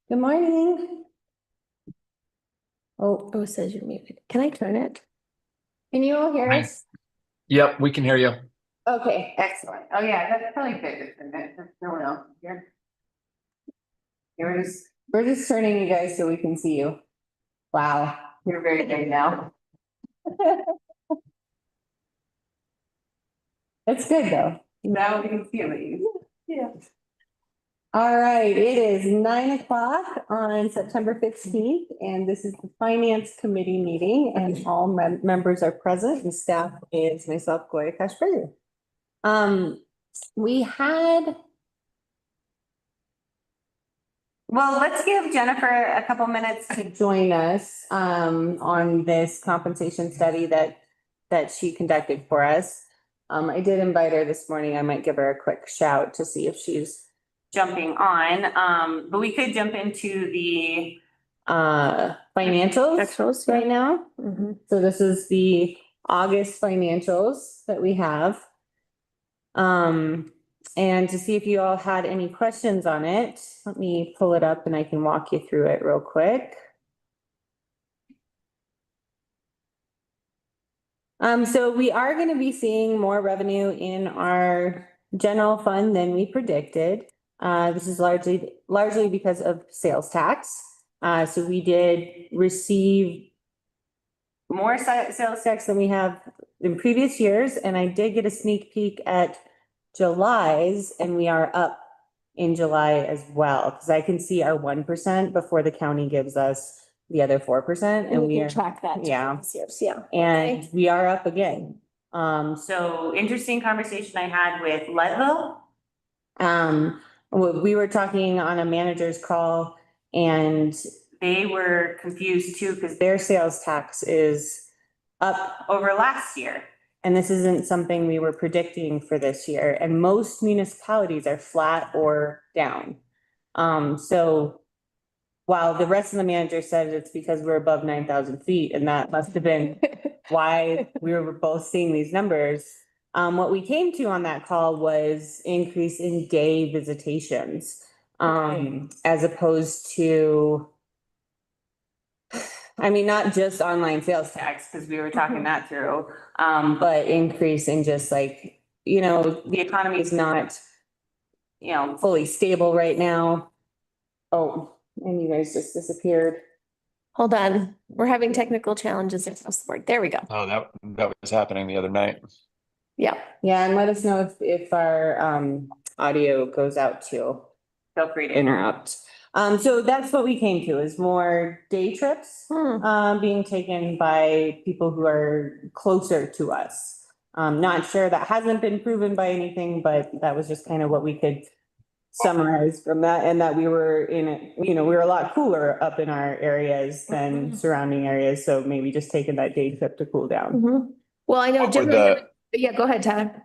Good morning. Oh, Oh, it says you're muted. Can I turn it? can you all hear Hi. us? Yep, we can hear you. Okay, excellent. Oh yeah, that's probably good, isn't it? There's no one else here. Yeah, we're just turning you guys so we can see you. Wow, you're very big now. That's good though. Now we can see you. Yeah. All right, it is 9 o'clock on September 15th, and this is the Finance Committee meeting, and all members are present, and staff is myself, Gloria Cashberger. We had. Well, let's give Jennifer a couple minutes to join us on this compensation study that she conducted for us. I did invite her this morning. I might give her a quick shout to see if she's jumping on. But we could jump into the financials right now. So this is the August financials that we have. And to see if you all had any questions on it, let me pull it up and I can walk you through it real quick. So we are going to be seeing more revenue in our general fund than we predicted. This is largely because of sales tax. So we did receive more sales tax than we have in previous years, and I did get a sneak peek at July's, and we are up in July as well, because I can see our 1% before the county gives us the other 4%, and we can are, track that. yeah. Yes, yeah. And we are up again. So interesting conversation I had with Leadville. We were talking on a manager's call, and they were confused too, because their sales tax is up over last year. And this isn't something we were predicting for this year, and most municipalities are flat or down. So while the rest of the manager said it's because we're above 9,000 feet, and that must have been why we were both seeing these numbers. What we came to on that call was increase in day visitations, as opposed to, I mean, not just online sales tax, because we were talking that through, but increase in just like, the economy is not, fully stable right now. Oh, and you guys just disappeared. Hold on. We're having technical challenges across the board. There we go. Oh, that was happening the other night. Yeah. Yeah, and let us know if our audio goes out too. Feel free to interrupt. So that's what we came to, is more day trips being taken by people who are closer to us. Not sure, that hasn't been proven by anything, but that was just kind of what we could summarize from that, and that we were in it, we were a lot cooler up in our areas than surrounding areas, so maybe just taking that day trip to cool down. Well, I know What were Jim. the, Yeah, go ahead, Tyler.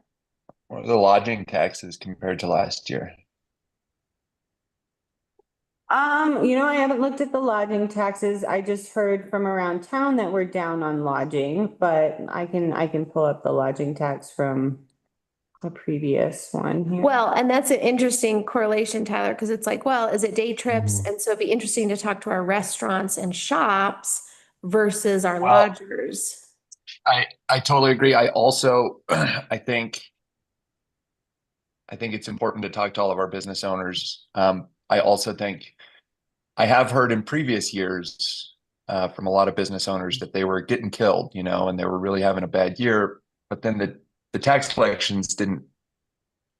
what were the lodging taxes compared to last year? I haven't looked at the lodging taxes. I just heard from around town that we're down on lodging, but I can pull up the lodging tax from a previous one here. Well, and that's an interesting correlation, Tyler, because it's like, well, is it day trips? Mhm. And so it'd be interesting to talk to our restaurants and shops versus our Well, lodgers. I totally agree. I also, I think it's important to talk to all of our business owners. I also think I have heard in previous years from a lot of business owners that they were getting killed, and they were really having a bad year. But then the tax collections didn't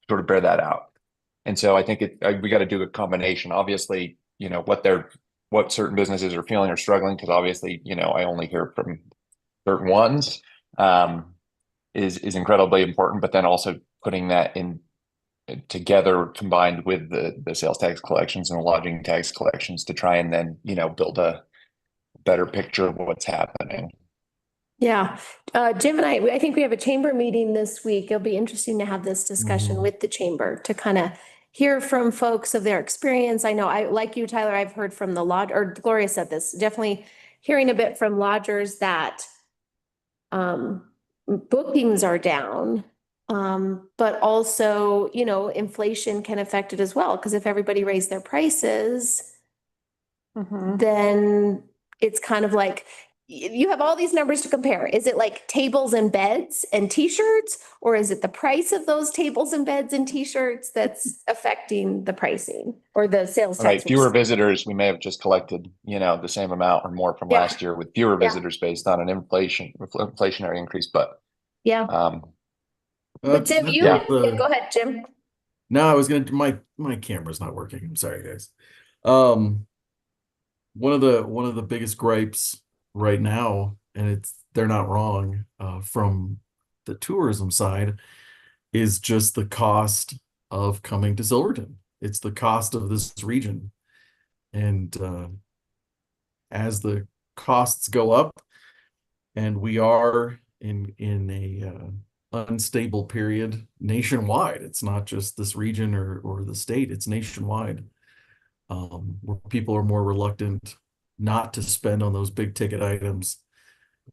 sort of bear that out. And so I think we got to do a combination. Obviously, what certain businesses are feeling or struggling, because obviously, I only hear from certain ones, is incredibly important. But then also putting that in together, combined with the sales tax collections and the lodging tax collections, to try and then build a better picture of what's happening. Yeah. Jim and I think we have a chamber meeting this week. It'll be interesting to have this discussion with the chamber to kind of hear from folks of their experience. I know like you, Tyler, I've heard from the lodge, or Gloria said this, definitely hearing a bit from lodgers that bookings are down. But also, inflation can affect it as well. Because if everybody raised their prices, then it's kind of like you have all these numbers to compare. Is it like tables and beds and t-shirts, or is it the price of those tables and beds and t-shirts that's affecting the pricing or the sales Right, tax? fewer visitors, we may have just collected, the same amount or more from Yeah. last year with fewer Yeah. visitors based on an inflationary increase, but Yeah. But Jim, go ahead, Jim. No, I was gonna my camera's not working. I'm sorry, guys. Um, one of the biggest gripes right now, and they're not wrong, from the tourism side, is just the cost of coming to Silverton. It's the cost of this region. And as the costs go up, and we are in a unstable period nationwide. It's not just this region or the state, it's nationwide. Where people are more reluctant not to spend on those big ticket items,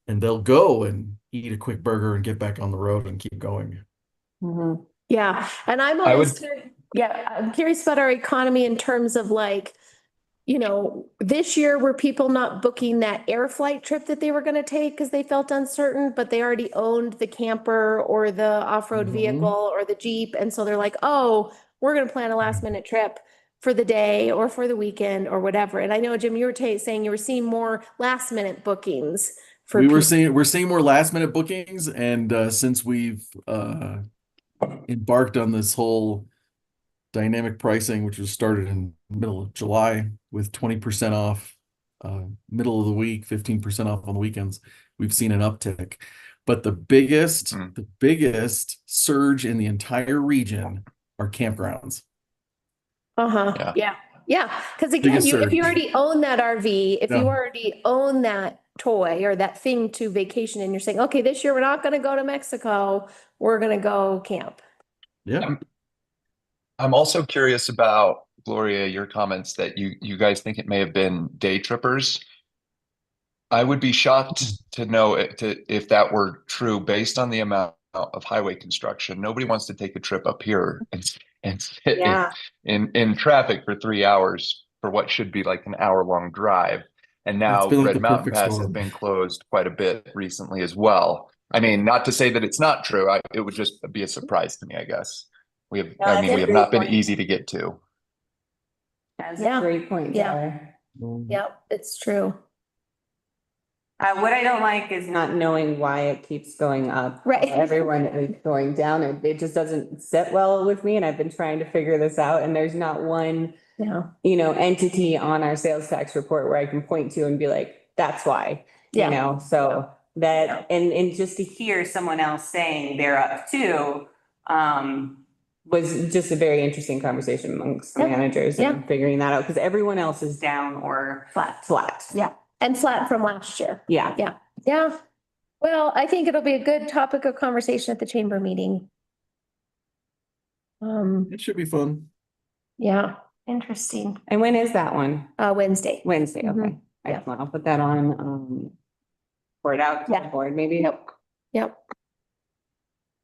and they'll go and eat a quick burger and get back on the road and keep going. Yeah, and I'm curious about our economy in terms of like, this year were people not booking that air flight trip that they were going to take because they felt uncertain, but they already owned the camper or the off-road vehicle or the Jeep. And so they're like, oh, we're going to plan a last minute trip for the day or for the weekend or whatever. And I know, Jim, you were saying you were seeing more last minute bookings for we're seeing more last minute bookings. And since we've embarked on this whole dynamic pricing, which was started in the middle of July with 20% off middle of the week, 15% off on the weekends, we've seen an uptick. But the biggest surge in the entire region are campgrounds. Yeah. Because again, if you already own that RV, if you already own that toy or that thing to vacation, and you're saying, okay, this year we're not going to go to Mexico, we're going to go camp. Yeah. I'm also curious about, Gloria, your comments that you guys think it may have been day trippers. I would be shocked to know if that were true based on the amount of highway construction. Nobody wants to take a trip up here and sit in traffic for 3 hours for what should be like an hour-long drive. And now Red Mountain Pass has been closed quite a bit recently as well. I mean, not to say that it's not true. It would just be a surprise to me, I guess. We have not been easy to get to. That's a great point, Tyler. Yep, it's true. What I don't like is not knowing why it keeps going up. Right. Everyone is going down. It just doesn't sit well with me, and I've been trying to figure this out, and there's not one, entity on our sales tax report where I can point to and be like, that's why, so that, and just to hear someone else saying they're up too, was just a very interesting conversation amongst the managers and figuring that out, because everyone else is down or flat. Yeah. And flat from last year. Yeah. Yeah. Well, I think it'll be a good topic of conversation at the chamber meeting. It should be fun. Yeah. Interesting. And when is that one? Wednesday. Wednesday, okay. Excellent. I'll put that on, pour it out to the board, maybe. Yep.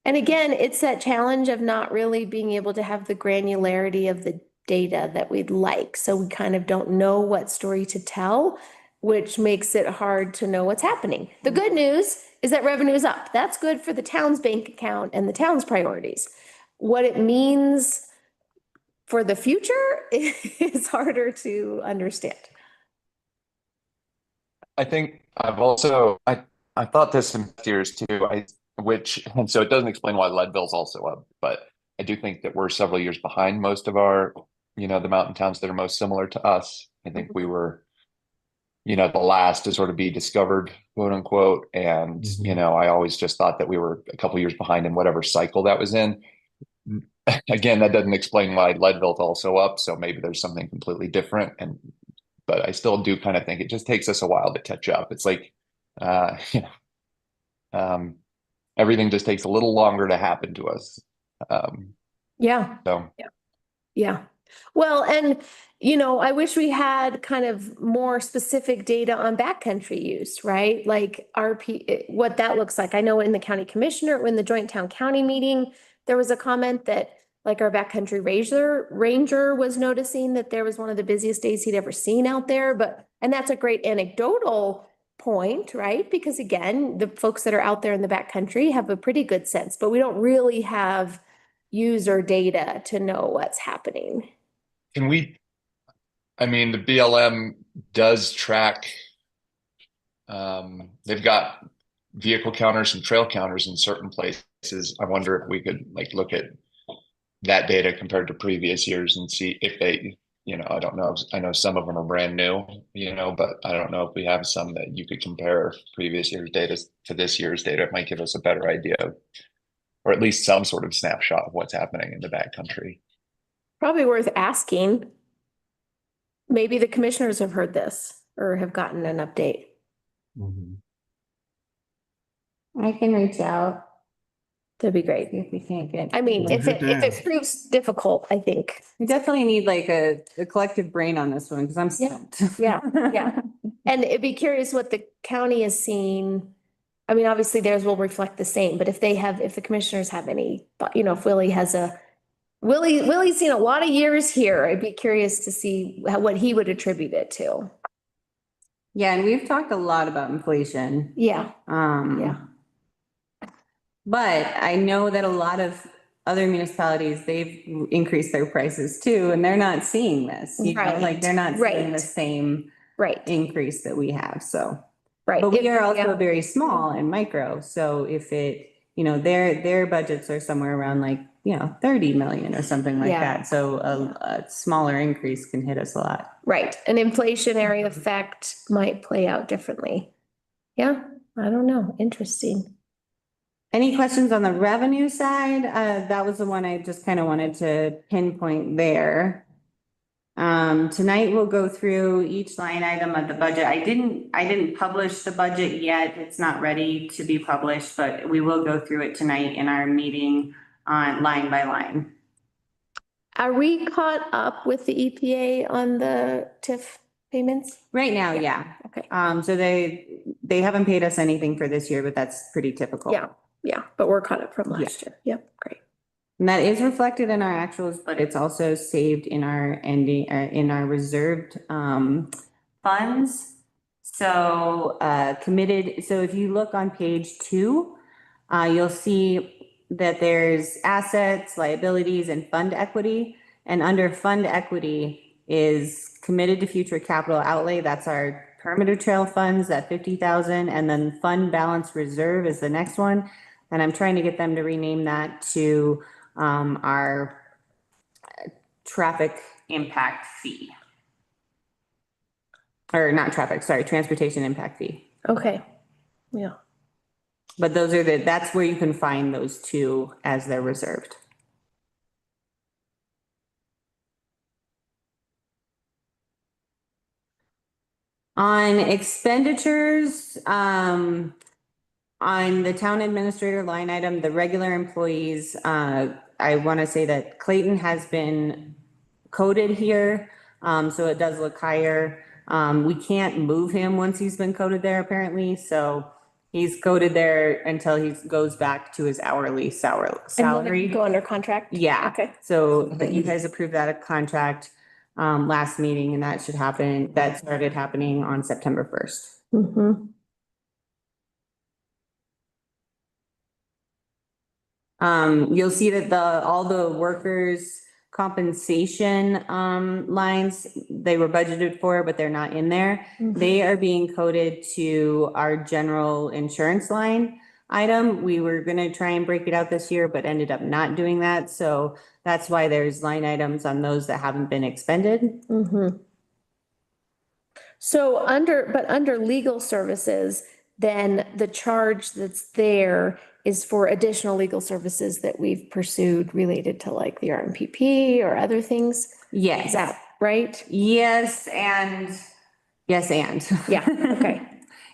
And again, it's that challenge of not really being able to have the granularity of the data that we'd like. So we kind of don't know what story to tell, which makes it hard to know what's happening. The good news is that revenue is up. That's good for the town's bank account and the town's priorities. What it means for the future is harder to understand. I think I've also, I thought this in years too, and so it doesn't explain why Leadville's also up, but I do think that we're several years behind most of our, the mountain towns that are most similar to us. I think we were, the last to sort of be discovered, quote unquote. And, I always just thought that we were a couple years behind in whatever cycle that was in. Again, that doesn't explain why Leadville's also up. So maybe there's something completely different. But I still do kind of think it just takes us a while to catch up. It's like, everything just takes a little longer to happen to us. Yeah. Well, and, I wish we had kind of more specific data on backcountry use, right? Like what that looks like. I know in the county commissioner, in the joint town county meeting, there was a comment that like our backcountry ranger was noticing that there was one of the busiest days he'd ever seen out there, and that's a great anecdotal point, right? Because again, the folks that are out there in the backcountry have a pretty good sense, but we don't really have user data to know what's happening. Can we, I mean, the BLM does track, they've got vehicle counters and trail counters in certain places. I wonder if we could like look at that data compared to previous years and see if they, I don't know. I know some of them are brand new, but I don't know if we have some that you could compare previous year's data to this year's data. It might give us a better idea, or at least some sort of snapshot of what's happening in the backcountry. Probably worth asking. Maybe the commissioners have heard this or have gotten an update. Mhm. I can reach out That'd be great. if we can't get. I mean, Well, if good to it ask. proves difficult, I think. We definitely need like a collective brain on this one because I'm Yeah, stumped. yeah. And it'd be curious what the county is seeing. I mean, obviously theirs will reflect the same, but if the commissioners have any, if Willie's seen a lot of years here. I'd be curious to see what he would attribute it to. Yeah, and we've talked a lot about inflation. Yeah, Yeah. But I know that a lot of other municipalities, they've increased their prices too, and they're not seeing this. Right, Like they're not seeing the right. same right, increase that we have, so. right. But we are Yeah. also very small and micro, so if it, their budgets are somewhere around like, 30 million or something like Yeah. that. So a smaller increase can hit us a lot. Right, an inflationary effect might play out differently. Yeah, I don't know, interesting. Any questions on the revenue side? That was the one I just kind of wanted to pinpoint there. Tonight we'll go through each line item of the budget. I didn't publish the budget yet. It's not ready to be published, but we will go through it tonight in our meeting on line by line. Are we caught up with the EPA on the TIF payments? Right now, yeah. Okay, So they haven't paid us anything for this year, but that's pretty typical. yeah, but we're caught up from last year. Yep, great. And that is reflected in our actuals, but it's also saved in our ending, in our reserved, funds. So, committed, so if you look on page 2, you'll see that there's assets, liabilities, and fund equity. And under fund equity is committed to future capital outlay. That's our perimeter trail funds, that 50,000, and then fund balance reserve is the next one. And I'm trying to get them to rename that to our traffic impact fee. Or not traffic, sorry, transportation impact fee. Okay, yeah. But that's where you can find those two as they're reserved. On expenditures, on the town administrator line item, the regular employees, I want to say that Clayton has been coded here, so it does look higher. We can't move him once he's been coded there apparently, so he's coded there until he goes back to his hourly And salary. go under contract? Yeah. Okay. So that you guys approved that contract last meeting, and that started happening on September 1st. Mm-hmm. You'll see that all the workers' compensation lines, they were budgeted for, but they're not in there. They are being coded to our general insurance line item. We were gonna try and break it out this year, but ended up not doing that. So that's why there's line items on those that haven't been expended. Mm-hmm. So under legal services, then the charge that's there is for additional legal services that we've pursued related to like the RMPP or other things. Yes. Is that right? Yes, and. Yeah, okay.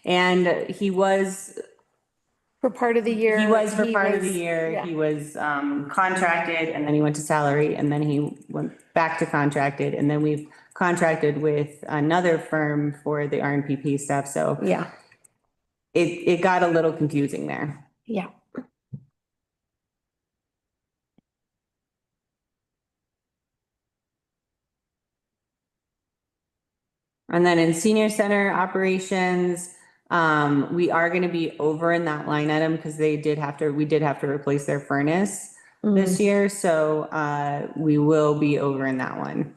And he was For part of the year. for part of the year, yeah. he was contracted, and then he went to salary, and then he went back to contracted, and then we've contracted with another firm for the RNPP stuff, so Yeah, it got a little confusing there. yeah. And then in senior center operations, we are gonna be over in that line item because we did have to replace their furnace this year, so we will be over in that one.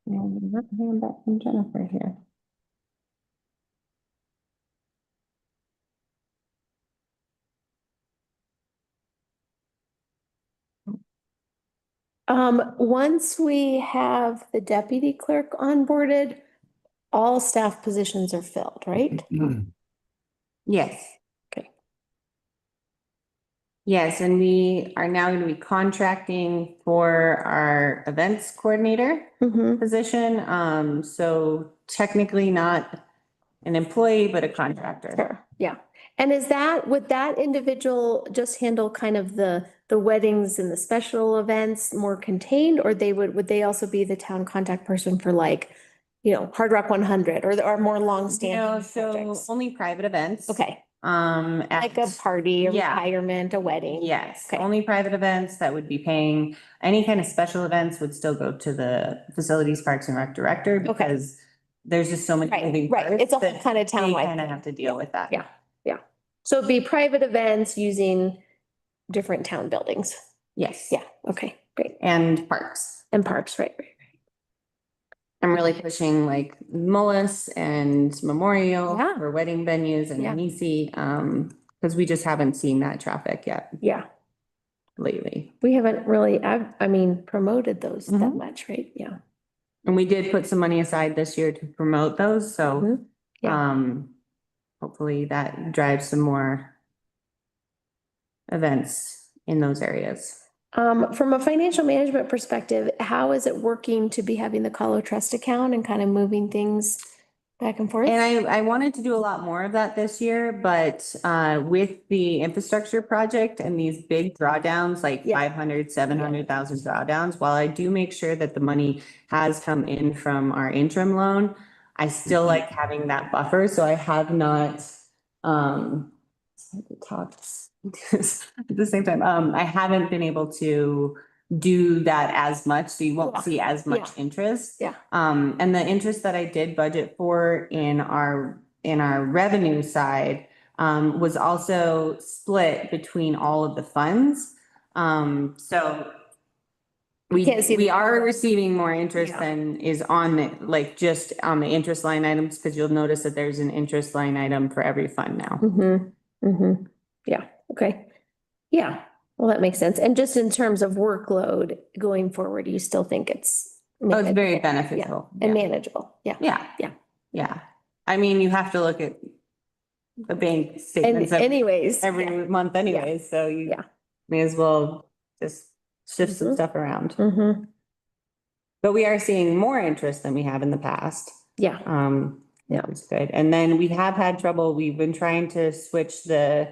I'm not hearing back from Jennifer here. Once we have the deputy clerk onboarded, all staff positions are filled, right? Yes. Okay. Yes, and we are now going to be contracting for our events coordinator Mm-hmm. position. So technically not an employee, but a contractor. Sure, yeah. And would that individual just handle kind of the weddings and the special events more contained? Or would they also be the town contact person for like, Hard Rock 100 or more long-standing So projects? only private events. Okay, Like like a party, a yeah. retirement, a wedding? Yes, Okay. only private events that would be paying. Any kind of special events would still go to the Facilities Parks and Rec Director because there's just so many moving Right, parts. it's a whole that kind of they townwide kind of thing. have to deal with that. Yeah. So it'd be private events using different town buildings. Yes. Yeah, okay, great. And parks. And parks, right. I'm really pushing like Mullis and Memorial Yeah. for wedding venues and Yeah. Nisi, because we just haven't seen that traffic yet Yeah, lately. we haven't really, promoted those that Mhm. much, right? Yeah. And we did put some money aside this year to promote those, so Mhm. Yeah. hopefully that drives some more events in those areas. From a financial management perspective, how is it working to be having the Colo Trust account and kind of moving things back and forth? And I wanted to do a lot more of that this year, but with the infrastructure project and these big drawdowns, like Yeah. 500, 700,000 drawdowns, while I do make sure that the money has come in from our interim loan, I still like having that buffer, so I have not talked at the same time, I haven't been able to do that as much, so you won't Yeah. see as much interest. Yeah. And the interest that I did budget for in our revenue side was also split between all of the funds. So can't see we the- are receiving more interest Yeah. than is on the, like, just on the interest line items, because you'll notice that there's an interest line item for every fund now. Yeah, okay. Yeah, well, that makes sense. And just in terms of workload going forward, you still think it's Oh, it's very manageable? beneficial. Yeah, and manageable, yeah. Yeah. Yeah. Yeah. I mean, you have to look at the bank And statements anyways. every yeah. month anyways, so you Yeah. may as well just shift some Mhm. stuff around. Mhm. But we are seeing more interest than we have in the past. Yeah, Yeah. It's good. And then we have had trouble. We've been trying to switch the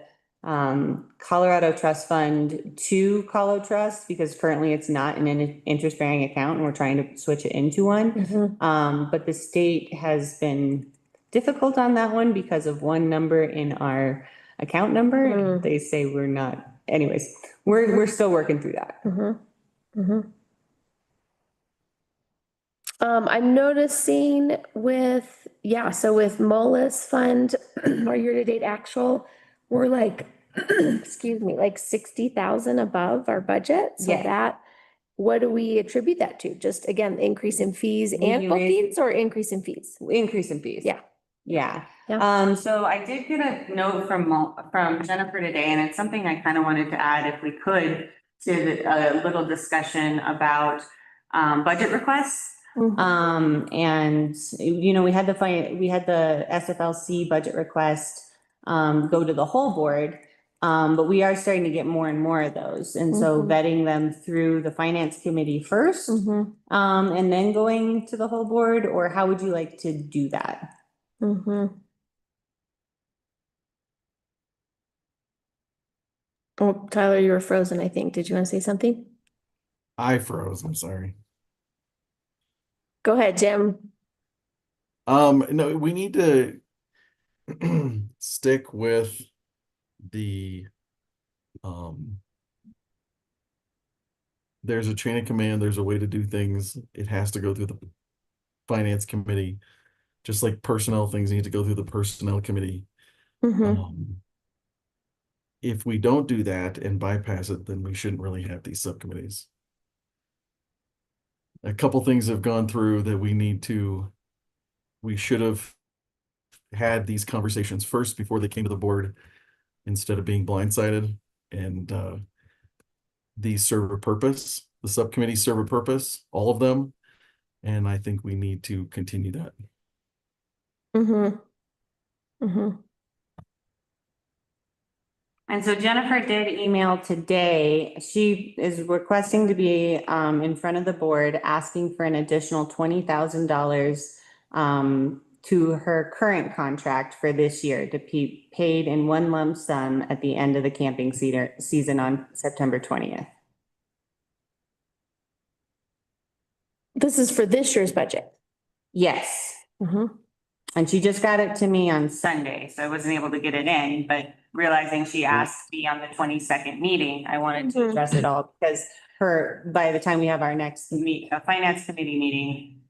Colorado Trust Fund to Colo Trust because currently it's not in an interest-bearing account and we're trying to switch it into one. Mhm. But the state has been difficult on that one because of one number in our account number. Mm. They say we're not, anyways, we're still working through that. Mhm. Mhm. I'm noticing so with Moelis Fund, our year-to-date actual, we're like, excuse me, like 60,000 above our budget. So Yeah. what do we attribute that to? Just again, increase in fees We and raised- bookings or increase in fees? Increase in fees. Yeah. Yeah. Yeah. So I did get a note from Jennifer today, and it's something I kind of wanted to add if we could to a little discussion about budget requests. And we had the SFLC budget request go to the whole board. But we are starting to get more and more of those. And so Mhm. vetting them through the finance committee first, Mhm. and then going to the whole board, or how would you like to do that? Mhm. Oh, Tyler, you were frozen, I think. Did you want to say something? I froze, I'm sorry. Go ahead, Jim. No, we need to stick with the, um, there's a chain of command, there's a way to do things. It has to go through the finance committee, just like personnel things need to go through the personnel committee. Mhm. If we don't do that and bypass it, then we shouldn't really have these subcommittees. A couple things have gone through that we should have had these conversations first before they came to the board instead of being blindsided. And these serve a purpose. The subcommittees serve a purpose, all of them. And I think we need to continue that. Mhm. Mhm. And so Jennifer did email today. She is requesting to be in front of the board, asking for an additional $20,000 to her current contract for this year to be paid in one lump sum at the end of the camping season on September 20th. This is for this year's budget. Yes. Mhm. And she just got it to me on Sunday, so I wasn't able to get it in, but realizing she asked me on the 22nd meeting, I wanted to Mhm. address it all because by the time we have our next finance committee meeting,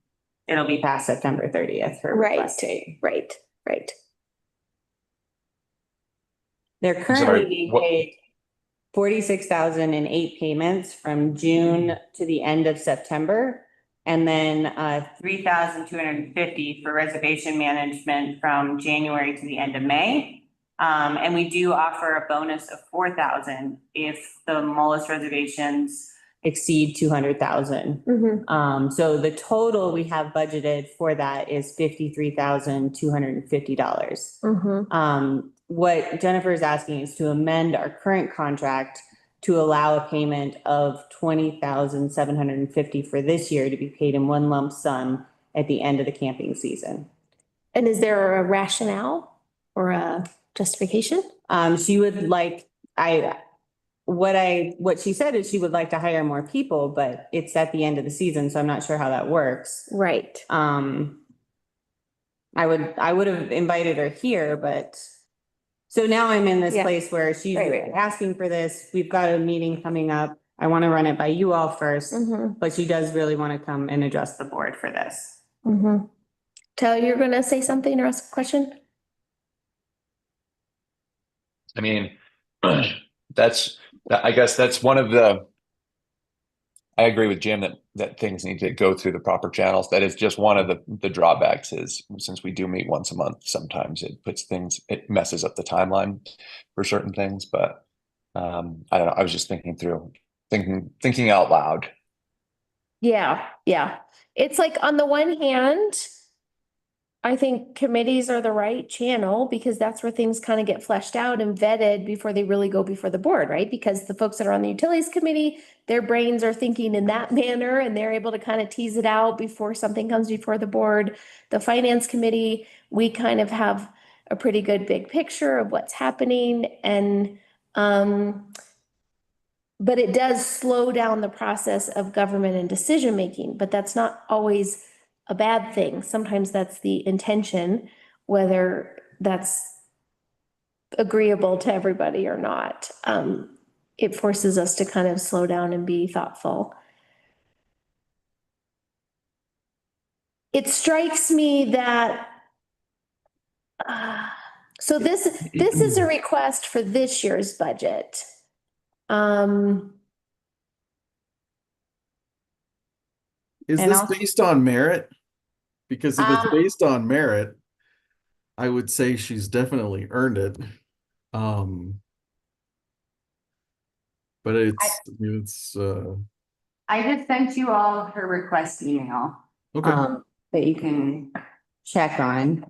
it'll be past September 30th, her Right, request date. right. They're currently Sorry, being what- paid 46,000 in 8 payments from June to the end of September. And then 3,250 for reservation management from January to the end of May. And we do offer a bonus of 4,000 if the Mullis reservations exceed 200,000. Mhm. So the total we have budgeted for that is $53,250. Mhm. What Jennifer is asking is to amend our current contract to allow a payment of 20,750 for this year to be paid in one lump sum at the end of the camping season. And is there a rationale or a justification? She would like, what she said is she would like to hire more people, but it's at the end of the season, so I'm not sure how that works. Right. I would have invited her here, but so now I'm in this Yeah. place where she's Right. asking for this. We've got a meeting coming up. I want to run it by you all first, Mhm. but she does really want to come and address the board for this. Mhm. Tyler, you're gonna say something or ask a question? I mean, I guess that's one of I agree with Jim that things need to go through the proper channels. That is just one of the drawbacks is since we do meet once a month, sometimes it messes up the timeline for certain things. But I don't know. I was just thinking out loud. Yeah. It's like on the one hand, I think committees are the right channel because that's where things kind of get fleshed out and vetted before they really go before the board, right? Because the folks that are on the utilities committee, their brains are thinking in that manner and they're able to kind of tease it out before something comes before the board. The finance committee, we kind of have a pretty good big picture of what's happening and but it does slow down the process of government and decision making, but that's not always a bad thing. Sometimes that's the intention, whether that's agreeable to everybody or not. It forces us to kind of slow down and be thoughtful. It strikes me that so this is a request for this year's budget. Is And this I'll- based on merit? Because if it's Uh, based on merit, I would say she's definitely earned it. But it's I just sent you all her request email. okay. That you can check on.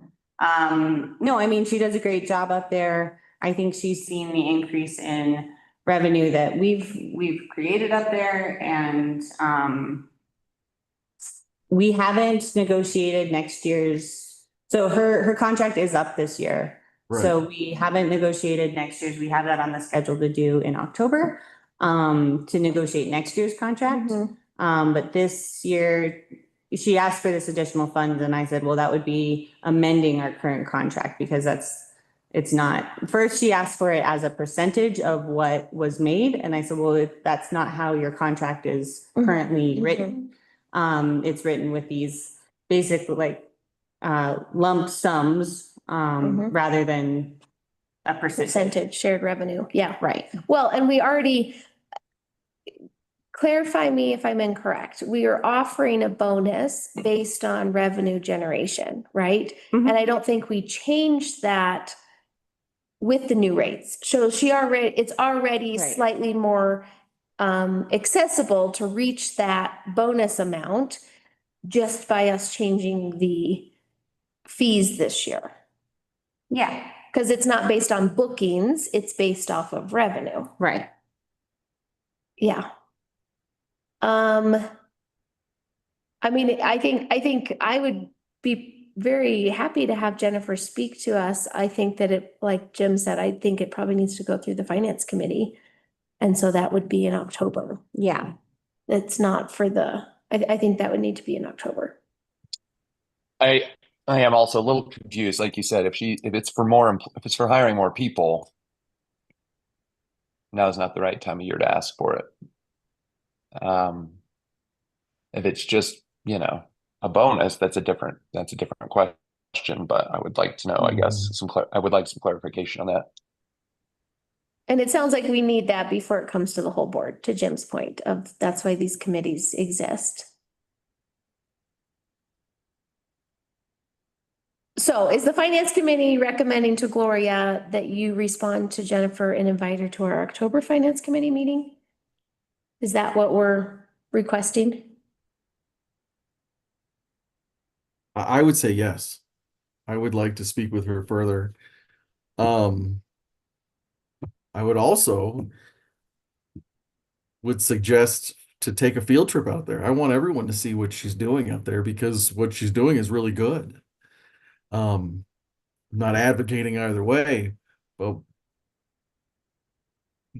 No, I mean, she does a great job up there. I think she's seen the increase in revenue that we've created up there and, we haven't negotiated next year's, so her contract is up this year. So we haven't negotiated next year's. We have that on the schedule to do in October, to negotiate next year's contract. Mhm. But this year, she asked for this additional funds and I said, well, that would be amending our current contract because it's not, first she asked for it as a percentage of what was made. And I said, well, that's not how your contract is currently written. It's written with these basic lump sums, rather than a Percentage shared revenue. Yeah. Right. Well, and we already, clarify me if I'm incorrect. We are offering a bonus based on revenue generation, right? Mhm. And I don't think we changed that with the new rates. So it's already Right. slightly more accessible to reach that bonus amount just by us changing the fees this year. Yeah. Because it's not based on bookings, it's based off of revenue. Right. Yeah. I mean, I think I would be very happy to have Jennifer speak to us. I think that it, like Jim said, I think it probably needs to go through the finance committee. And so that would be in October. Yeah. It's not for I think that would need to be in October. I am also a little confused, like you said, if it's for hiring more people, now is not the right time of year to ask for it. If it's just, a bonus, that's a different question, but I would like to know, I guess, I would like some clarification on that. And it sounds like we need that before it comes to the whole board, to Jim's point of that's why these committees exist. So is the finance committee recommending to Gloria that you respond to Jennifer and invite her to our October finance committee meeting? Is that what we're requesting? I would say yes. I would like to speak with her further. I would also suggest to take a field trip out there. I want everyone to see what she's doing out there because what she's doing is really good. I'm not advocating either way, but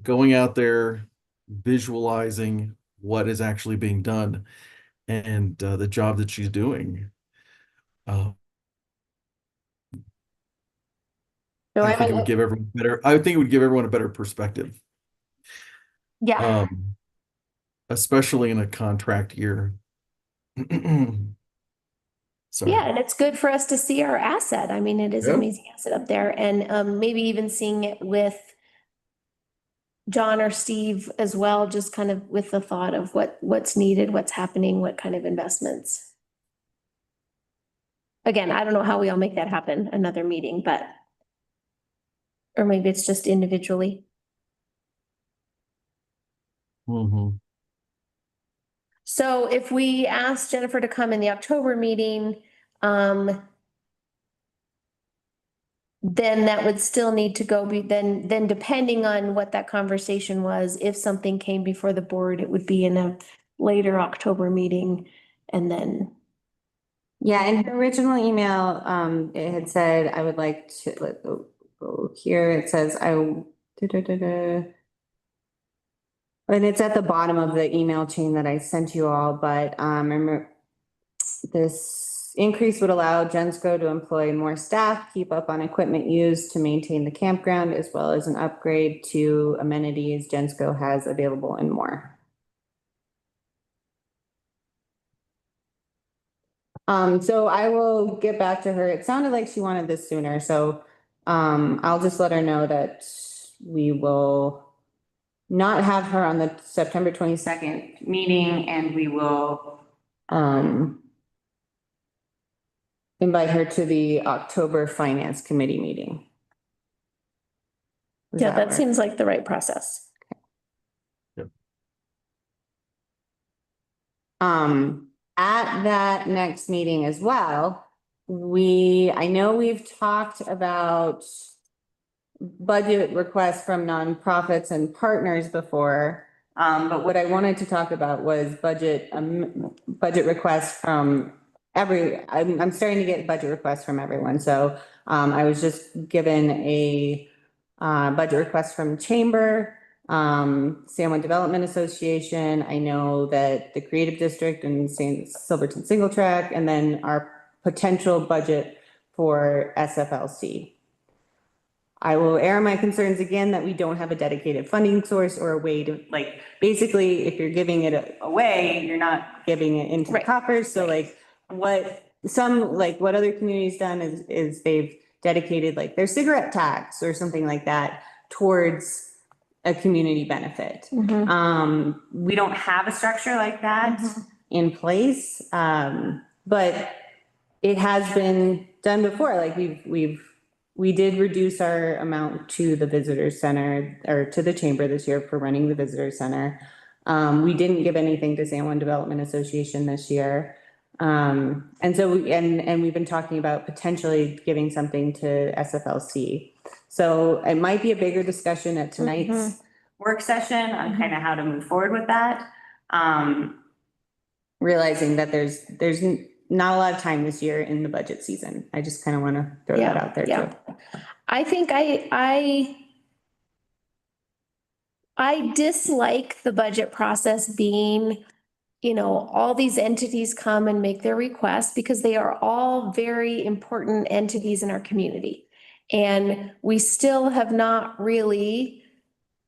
going out there, visualizing what is actually being done and the job that she's doing. I think it would give everyone a better perspective. Yeah. Especially in a contract year. Sorry. Yeah, and it's good for us to see our asset. I mean, it is an Yep. amazing asset up there and maybe even seeing it with John or Steve as well, just kind of with the thought of what's needed, what's happening, what kind of investments. Again, I don't know how we all make that happen, another meeting, but or maybe it's just individually. Mhm. So if we ask Jennifer to come in the October meeting, then that would still need to go then depending on what that conversation was, if something came before the board, it would be in a later October meeting and then. Yeah, in her original email, it had said, I would like to, here, it says, and it's at the bottom of the email chain that I sent you all, but, remember, this increase would allow Gensco to employ more staff, keep up on equipment used to maintain the campground, as well as an upgrade to amenities Gensco has available and more. So I will get back to her. It sounded like she wanted this sooner, so I'll just let her know that we will not have her on the September 22nd meeting, and we will invite her to the October Finance Committee meeting. Does Yeah, that work? seems like the right process. Yep. At that next meeting as well, I know we've talked about budget requests from nonprofits and partners before. But what I wanted to talk about was budget requests from I'm starting to get budget requests from everyone. So, I was just given a budget request from Chamber, San Juan Development Association. I know that the Creative District and Silverton Single Track, and then our potential budget for SFLC. I will air my concerns again that we don't have a dedicated funding source or a way to, like, basically, if you're giving it away, you're not giving it into the Right. coffers. So like what other communities done is they've dedicated like their cigarette tax or something like that towards a community benefit. We don't have a structure like that in place. But it has been done before. Like we did reduce our amount to the visitor center or to the chamber this year for running the visitor center. We didn't give anything to San Juan Development Association this year. And so we've been talking about potentially giving something to SFLC. So it might be a bigger discussion at tonight's work session on kind of how to move forward with that. Realizing that there's not a lot of time this year in the budget season. I just kind of want to throw that out there too. I think I dislike the budget process being, all these entities come and make their requests because they are all very important entities in our community. And we still have not really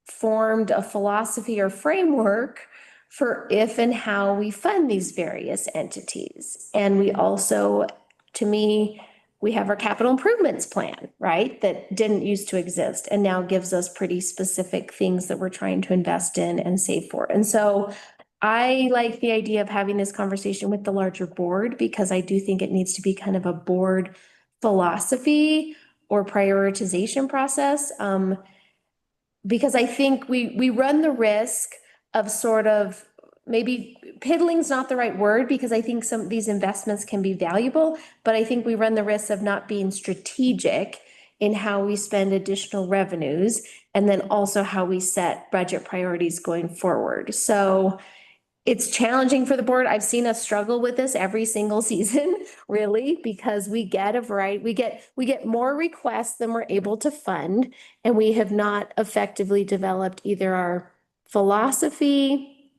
formed a philosophy or framework for if and how we fund these various entities. And we also, to me, we have our capital improvements plan, right? That didn't used to exist and now gives us pretty specific things that we're trying to invest in and save for. And so I like the idea of having this conversation with the larger board because I do think it needs to be kind of a board philosophy or prioritization process. Because I think we run the risk of sort of maybe piddling's not the right word because I think some of these investments can be valuable, but I think we run the risk of not being strategic in how we spend additional revenues and then also how we set budget priorities going forward. So it's challenging for the board. I've seen us struggle with this every single season, really, because we get a variety, we get more requests than we're able to fund, and we have not effectively developed either our philosophy,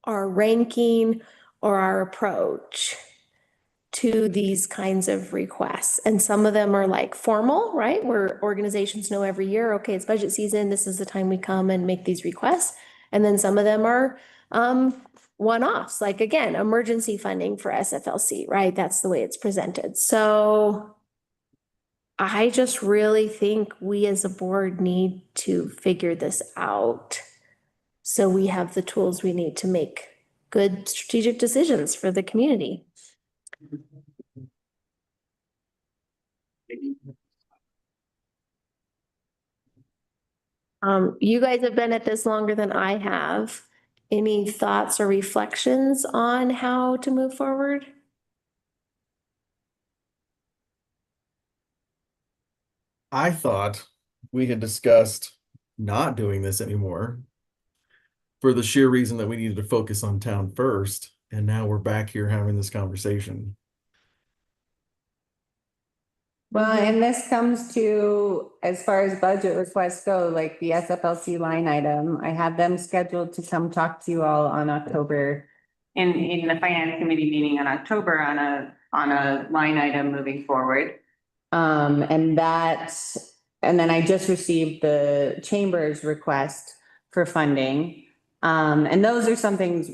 our ranking, or our approach to these kinds of requests. And some of them are like formal, right? Where organizations know every year, okay, it's budget season, this is the time we come and make these requests. And then some of them are one-offs, like again, emergency funding for SFLC, right? That's the way it's presented. So I just really think we as a board need to figure this out so we have the tools we need to make good strategic decisions for the community. You guys have been at this longer than I have. Any thoughts or reflections on how to move forward? I thought we had discussed not doing this anymore for the sheer reason that we needed to focus on town first. And now we're back here having this conversation. Well, and this comes to, as far as budget requests go, like the SFLC line item, I have them scheduled to come talk to you all on October. In the finance committee meeting in October on a line item moving forward. And then I just received the chamber's request for funding. And those are some things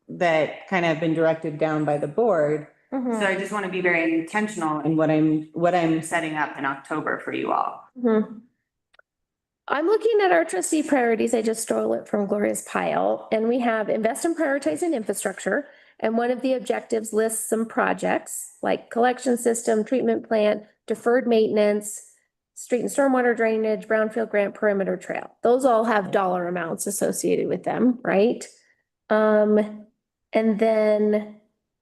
that kind of have been directed down by the board. So I just want to be very intentional in what I'm setting up in October for you all. I'm looking at our trustee priorities. I just stole it from Gloria's pile, and we have invest in prioritizing infrastructure. And one of the objectives lists some projects like collection system, treatment plant, deferred maintenance, street and stormwater drainage, brownfield grant, perimeter trail. Those all have dollar amounts associated with them, right? And then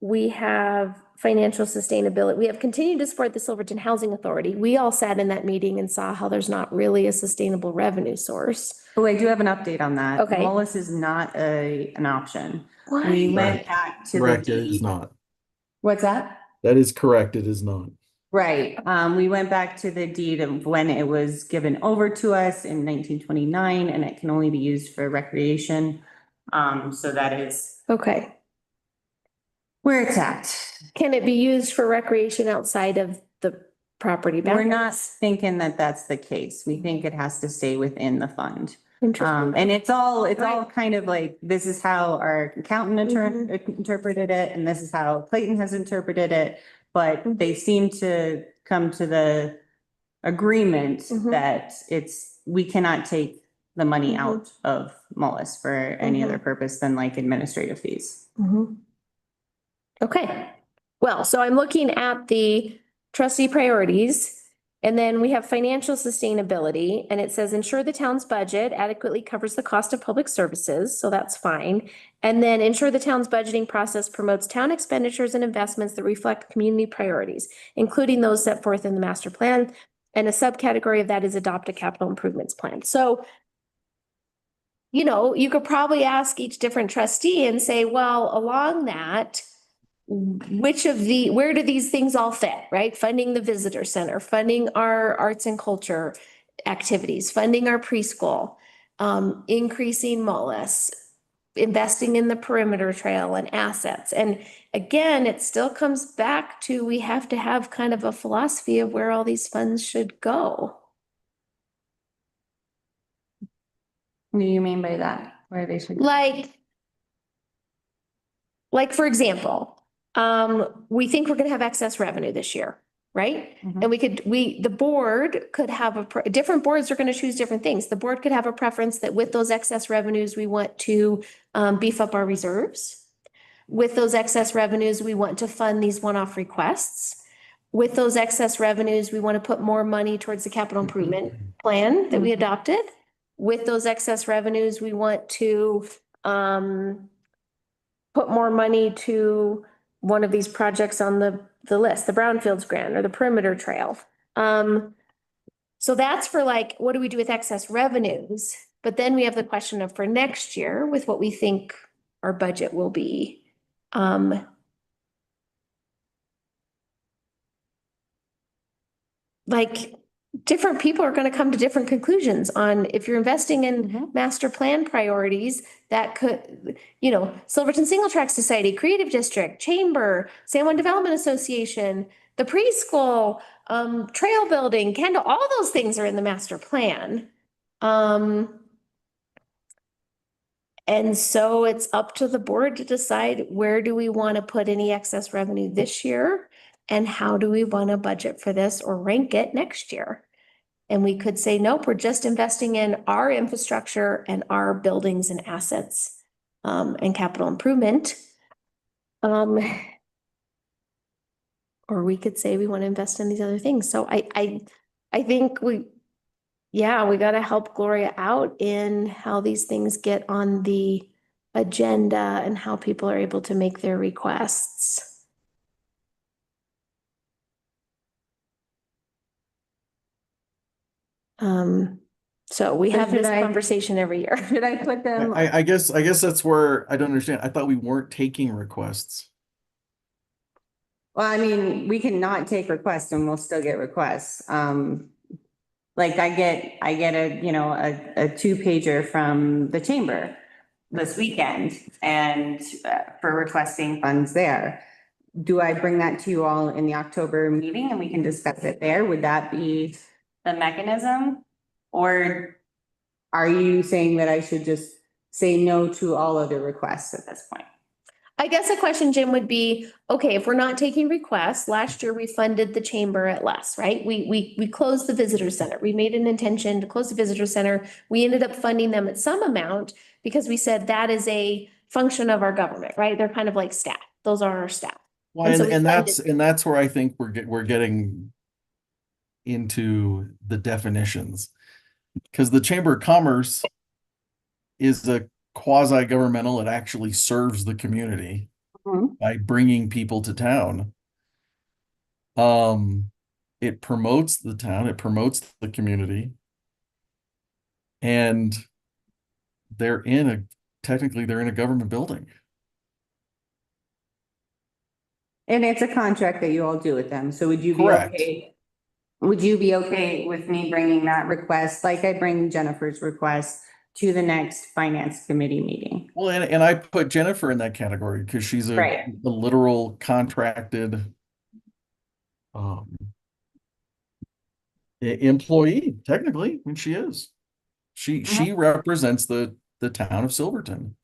we have financial sustainability. We have continued to support the Silverton Housing Authority. We all sat in that meeting and saw how there's not really a sustainable revenue source. Oh, I do have an update on that. Okay. Mullis is not an option. What? We went back to Correct, the it is not. What's that? That is correct, it is not. Right, we went back to the deed of when it was given over to us in 1929, and it can only be used for recreation. So that is Okay. where it's at. Can it be used for recreation outside of the property We're boundaries? not thinking that that's the case. We think it has to stay within the fund. Interesting. And it's all kind of like, this is how our accountant interpreted it, and this is how Clayton has interpreted it. But they seem to come to the agreement Mhm. that we cannot take the money Mhm. out of Mullis for any other purpose than like administrative fees. Mhm. Okay, well, so I'm looking at the trustee priorities. And then we have financial sustainability, and it says ensure the town's budget adequately covers the cost of public services, so that's fine. And then ensure the town's budgeting process promotes town expenditures and investments that reflect community priorities, including those set forth in the master plan. And a subcategory of that is adopt a capital improvements plan. So, you know, you could probably ask each different trustee and say, well, along that, where do these things all fit, right? Funding the visitor center, funding our arts and culture activities, funding our preschool, increasing Mullis, investing in the perimeter trail and assets. And again, it still comes back to, we have to have kind of a philosophy of where all these funds should go. What do you mean by that? Where they should? Like, for example, we think we're gonna have excess revenue this year, right? Mhm. And the board could have different boards are gonna choose different things. The board could have a preference that with those excess revenues, we want to beef up our reserves. With those excess revenues, we want to fund these one-off requests. With those excess revenues, we want to put more money towards the capital improvement plan that we adopted. With those excess revenues, we want to put more money to one of these projects on the list, the Brownfields grant or the perimeter trail. So that's for like, what do we do with excess revenues? But then we have the question of for next year with what we think our budget will be. Like different people are going to come to different conclusions on if you're investing in master plan priorities that could, you know, Silverton Single Track Society, Creative District, Chamber, San Juan Development Association, the preschool, trail building, Kendall, all those things are in the master plan. And so it's up to the board to decide where do we want to put any excess revenue this year? And how do we want to budget for this or rank it next year? And we could say, nope, we're just investing in our infrastructure and our buildings and assets, and capital improvement. Or we could say we want to invest in these other things. So I think we got to help Gloria out in how these things get on the agenda and how people are able to make their requests. So we have this conversation every year. Should I put them? I guess that's where I don't understand. I thought we weren't taking requests. Well, I mean, we can not take requests and we'll still get requests. Like I get a, you know, a 2-pager from the chamber this weekend and for requesting funds there. Do I bring that to you all in the October meeting and we can discuss it there? Would that be the mechanism? Or are you saying that I should just say no to all other requests at this point? I guess a question, Jim, would be, okay, if we're not taking requests, last year we funded the chamber at less, right? We closed the visitor center. We made an intention to close the visitor center. We ended up funding them at some amount because we said that is a function of our government, right? They're kind of like staff. Those are our staff. Well, and that's where I think we're getting into the definitions, because the Chamber of Commerce is a quasi-governmental. It actually serves the community by bringing people to town. It promotes the town, it promotes the community, and technically they're in a government building. And it's a contract that you all do with them, so would you be Correct. okay? Would you be okay with me bringing that request, like I bring Jennifer's request, to the next finance committee meeting? Well, and I put Jennifer in that category because she's a Right. literal contracted um employee, technically, and she is. She represents the town of Silverton.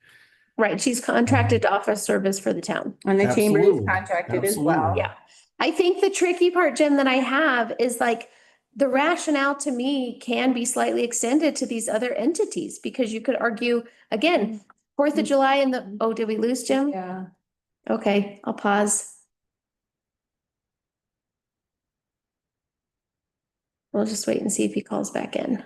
Right, she's contracted to offer service for the town. And the chamber is Absolutely. contracted as well. Absolutely. Yeah. I think the tricky part, Jim, that I have is like the rationale to me can be slightly extended to these other entities because you could argue, again, 4th of July and oh, did we lose Jim? Yeah. Okay, I'll pause. We'll just wait and see if he calls back in.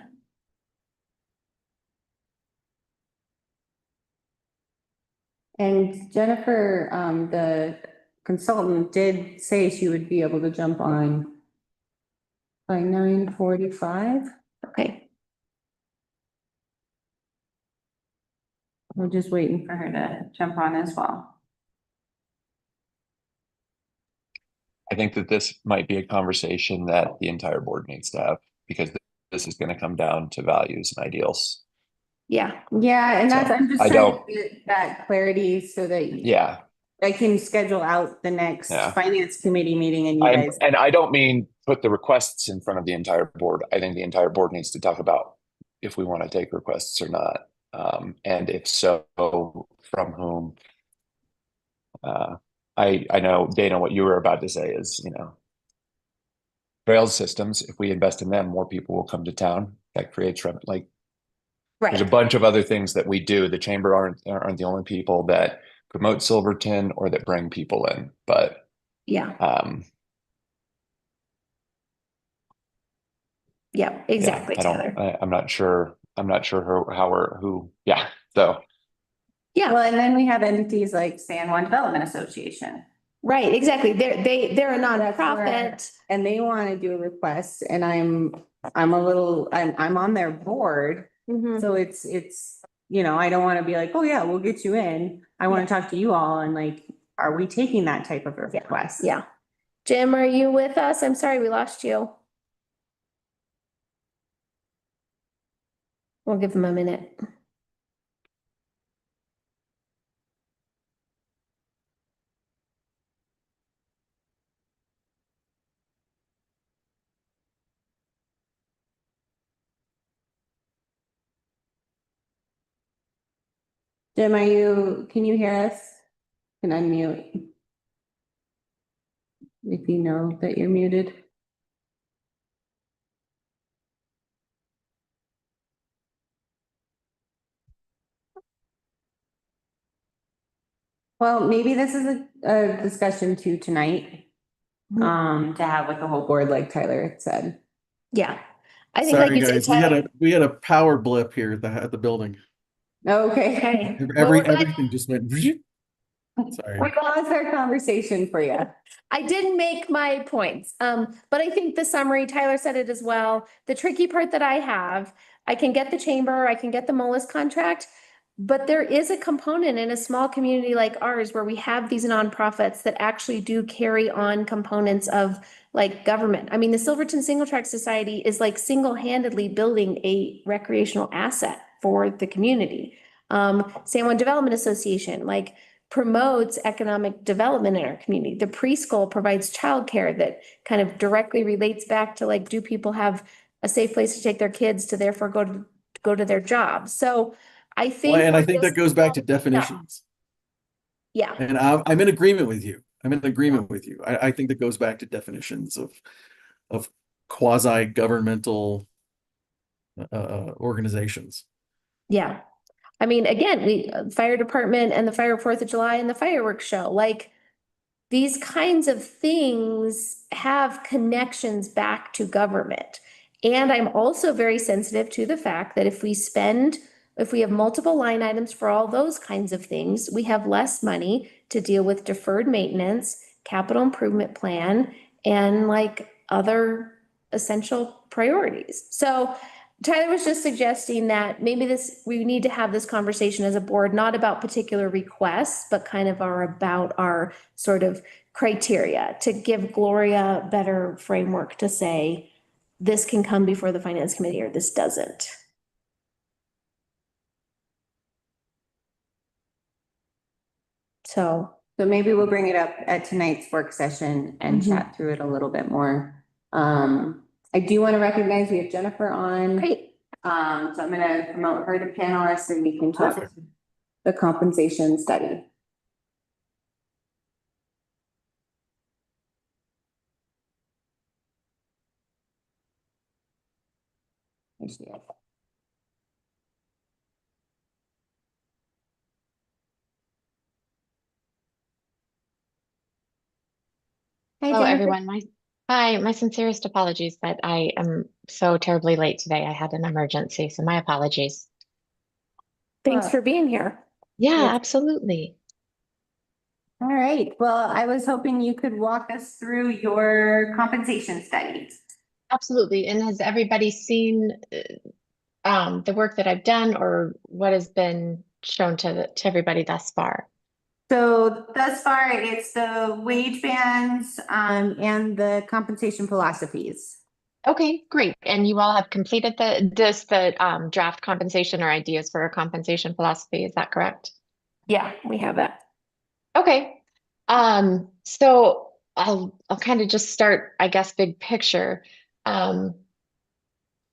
And Jennifer, the consultant, did say she would be able to jump on by 9:45. Okay, We're just waiting for her to jump on as well. I think that this might be a conversation that the entire board needs to have because this is going to come down to values and ideals. yeah, Yeah, and that's, So, I'm just I trying to don't- get that clarity so that Yeah. I can schedule out the next Yeah. finance committee meeting and you guys. And I don't mean put the requests in front of the entire board. I think the entire board needs to talk about if we want to take requests or not. And if so, from whom. I know, Dana, what you were about to say is, trails systems, if we invest in them, more people will come to town. That creates like there's a right, bunch of other things that we do. The chamber aren't the only people that promote Silverton or that bring people in, but yeah, yeah, exactly, Tyler. I'm not sure yeah. So Yeah, Well, and then we have entities like San Juan Development Association, right, exactly. They're a That's where- nonprofit. and they want to do a request, and I'm on their board. Mhm. So it's, I don't want to be like, oh yeah, we'll get you in. I want to talk to you all and like, are we taking that type of request? Yeah. Jim, are you with us? I'm sorry, we lost you. We'll give him a minute. Jim, can you hear us? Can unmute. If you know that you're muted. Well, maybe this is a discussion too tonight. To have with the whole board, like Tyler had said. Yeah. I think like Sorry, you said, guys, Tyler. we had a power blip here at the building. Okay. Okay. Well, we're glad- Everything just went. Sorry. We lost our conversation for you. I did make my points. But I think the summary, Tyler said it as well. The tricky part that I have, I can get the chamber, I can get the MOLIS contract. But there is a component in a small community like ours where we have these nonprofits that actually do carry on components of like government. I mean, the Silverton Single Tract Society is like single-handedly building a recreational asset for the community. San Juan Development Association, like promotes economic development in our community. The preschool provides childcare that kind of directly relates back to like, do people have a safe place to take their kids to therefore go to their jobs? So I think. Well, and I we're think that just- goes back to definitions. Yeah, And I'm in agreement with you. I think that goes back to definitions of quasi-governmental organizations. yeah. I mean, again, we, fire department and the fire 4th of July and the fireworks show, like these kinds of things have connections back to government. And I'm also very sensitive to the fact that if we have multiple line items for all those kinds of things, we have less money to deal with deferred maintenance, capital improvement plan, and like other essential priorities. So Tyler was just suggesting that maybe we need to have this conversation as a board, not about particular requests, but kind of about our sort of criteria to give Gloria better framework to say, this can come before the finance committee or this doesn't. So, maybe we'll bring it up at tonight's work session and Mhm. chat through it a little bit more. I do want to recognize we have Jennifer on. great. So I'm gonna promote her to panelist and we can talk Perfect. the compensation study. There she is. Hi, Hello, Jennifer. everyone. My sincerest apologies that I am so terribly late today. I had an emergency, so my apologies. Thanks for being here. Yeah, Yes. absolutely. All right, well, I was hoping you could walk us through your compensation studies. Absolutely. And has everybody seen the work that I've done or what has been shown to everybody thus far? So thus far, it's the wage bands, and the compensation philosophies. Okay, great. And you all have completed the draft compensation or ideas for a compensation philosophy, is that correct? Yeah, we have that. Okay. So I'll kind of just start, I guess, big picture. Um,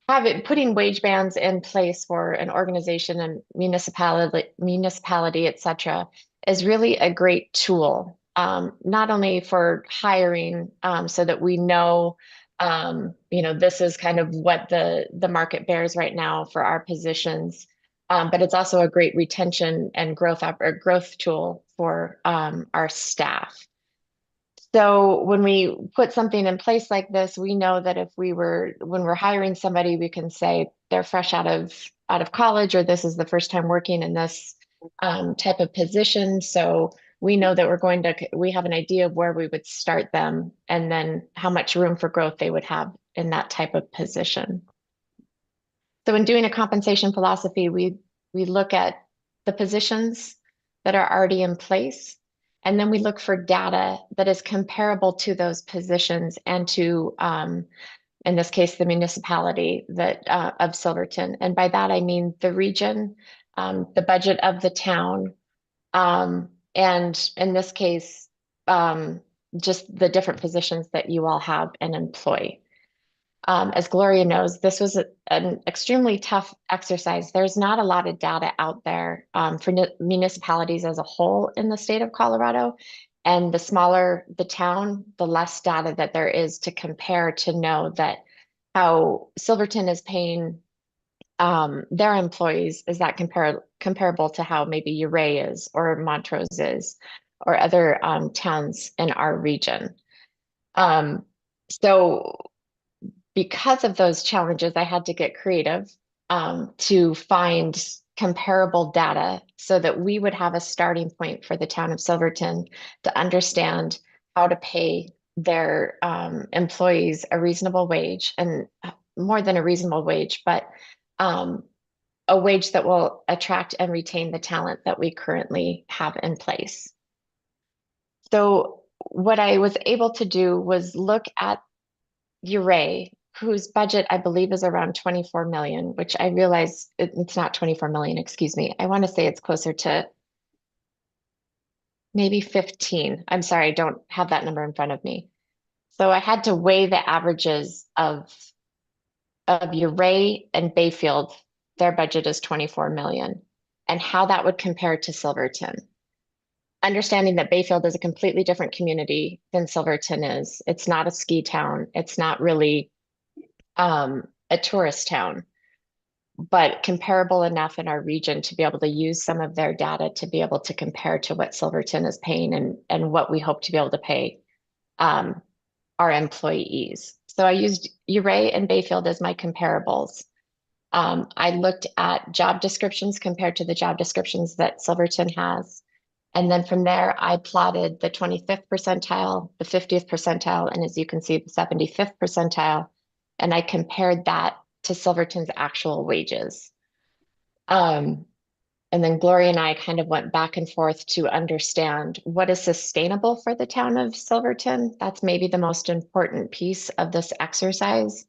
putting wage bands in place for an organization and municipality, et cetera, is really a great tool. Not only for hiring, so that we know, this is kind of what the market bears right now for our positions. But it's also a great retention and growth tool for our staff. So when we put something in place like this, we know that when we're hiring somebody, we can say they're fresh out of college, or this is the first time working in this type of position. So we know that we have an idea of where we would start them and then how much room for growth they would have in that type of position. So in doing a compensation philosophy, we look at the positions that are already in place, and then we look for data that is comparable to those positions and to, in this case, the municipality of Silverton. And by that, I mean the region, the budget of the town, and in this case, just the different positions that you all have and employ. As Gloria knows, this was an extremely tough exercise. There's not a lot of data out there for municipalities as a whole in the state of Colorado. And the smaller the town, the less data that there is to compare to know that how Silverton is paying their employees, is that comparable to how maybe Ouray is or Montrose is or other towns in our region. So because of those challenges, I had to get creative to find comparable data so that we would have a starting point for the town of Silverton to understand how to pay their employees a reasonable wage, and more than a reasonable wage, but a wage that will attract and retain the talent that we currently have in place. So what I was able to do was look at Ouray, whose budget I believe is around 24 million, which I realize it's not 24 million, excuse me. I want to say it's closer to maybe 15. I'm sorry, I don't have that number in front of me. So I had to weigh the averages of Ouray and Bayfield. Their budget is 24 million, and how that would compare to Silverton. Understanding that Bayfield is a completely different community than Silverton is. It's not a ski town. It's not really a tourist town, but comparable enough in our region to be able to use some of their data to be able to compare to what Silverton is paying and what we hope to be able to pay our employees. So I used Ouray and Bayfield as my comparables. I looked at job descriptions compared to the job descriptions that Silverton has. And then from there, I plotted the 25th percentile, the 50th percentile, and as you can see, the 75th percentile. And I compared that to Silverton's actual wages. And then Gloria and I kind of went back and forth to understand what is sustainable for the town of Silverton. That's maybe the most important piece of this exercise.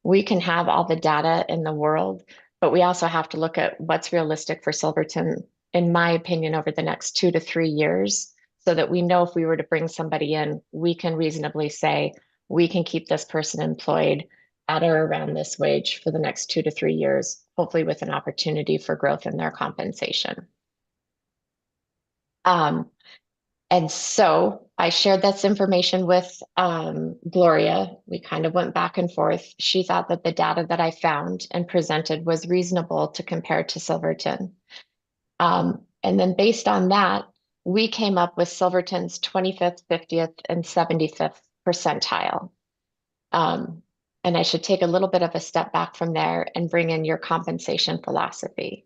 We can have all the data in the world, but we also have to look at what's realistic for Silverton, in my opinion, over the next 2 to 3 years, so that we know if we were to bring somebody in, we can reasonably say, we can keep this person employed at or around this wage for the next 2 to 3 years, hopefully with an opportunity for growth in their compensation. And so I shared this information with Gloria. We kind of went back and forth. She thought that the data that I found and presented was reasonable to compare to Silverton. And then based on that, we came up with Silverton's 25th, 50th, and 75th percentile. And I should take a little bit of a step back from there and bring in your compensation philosophy.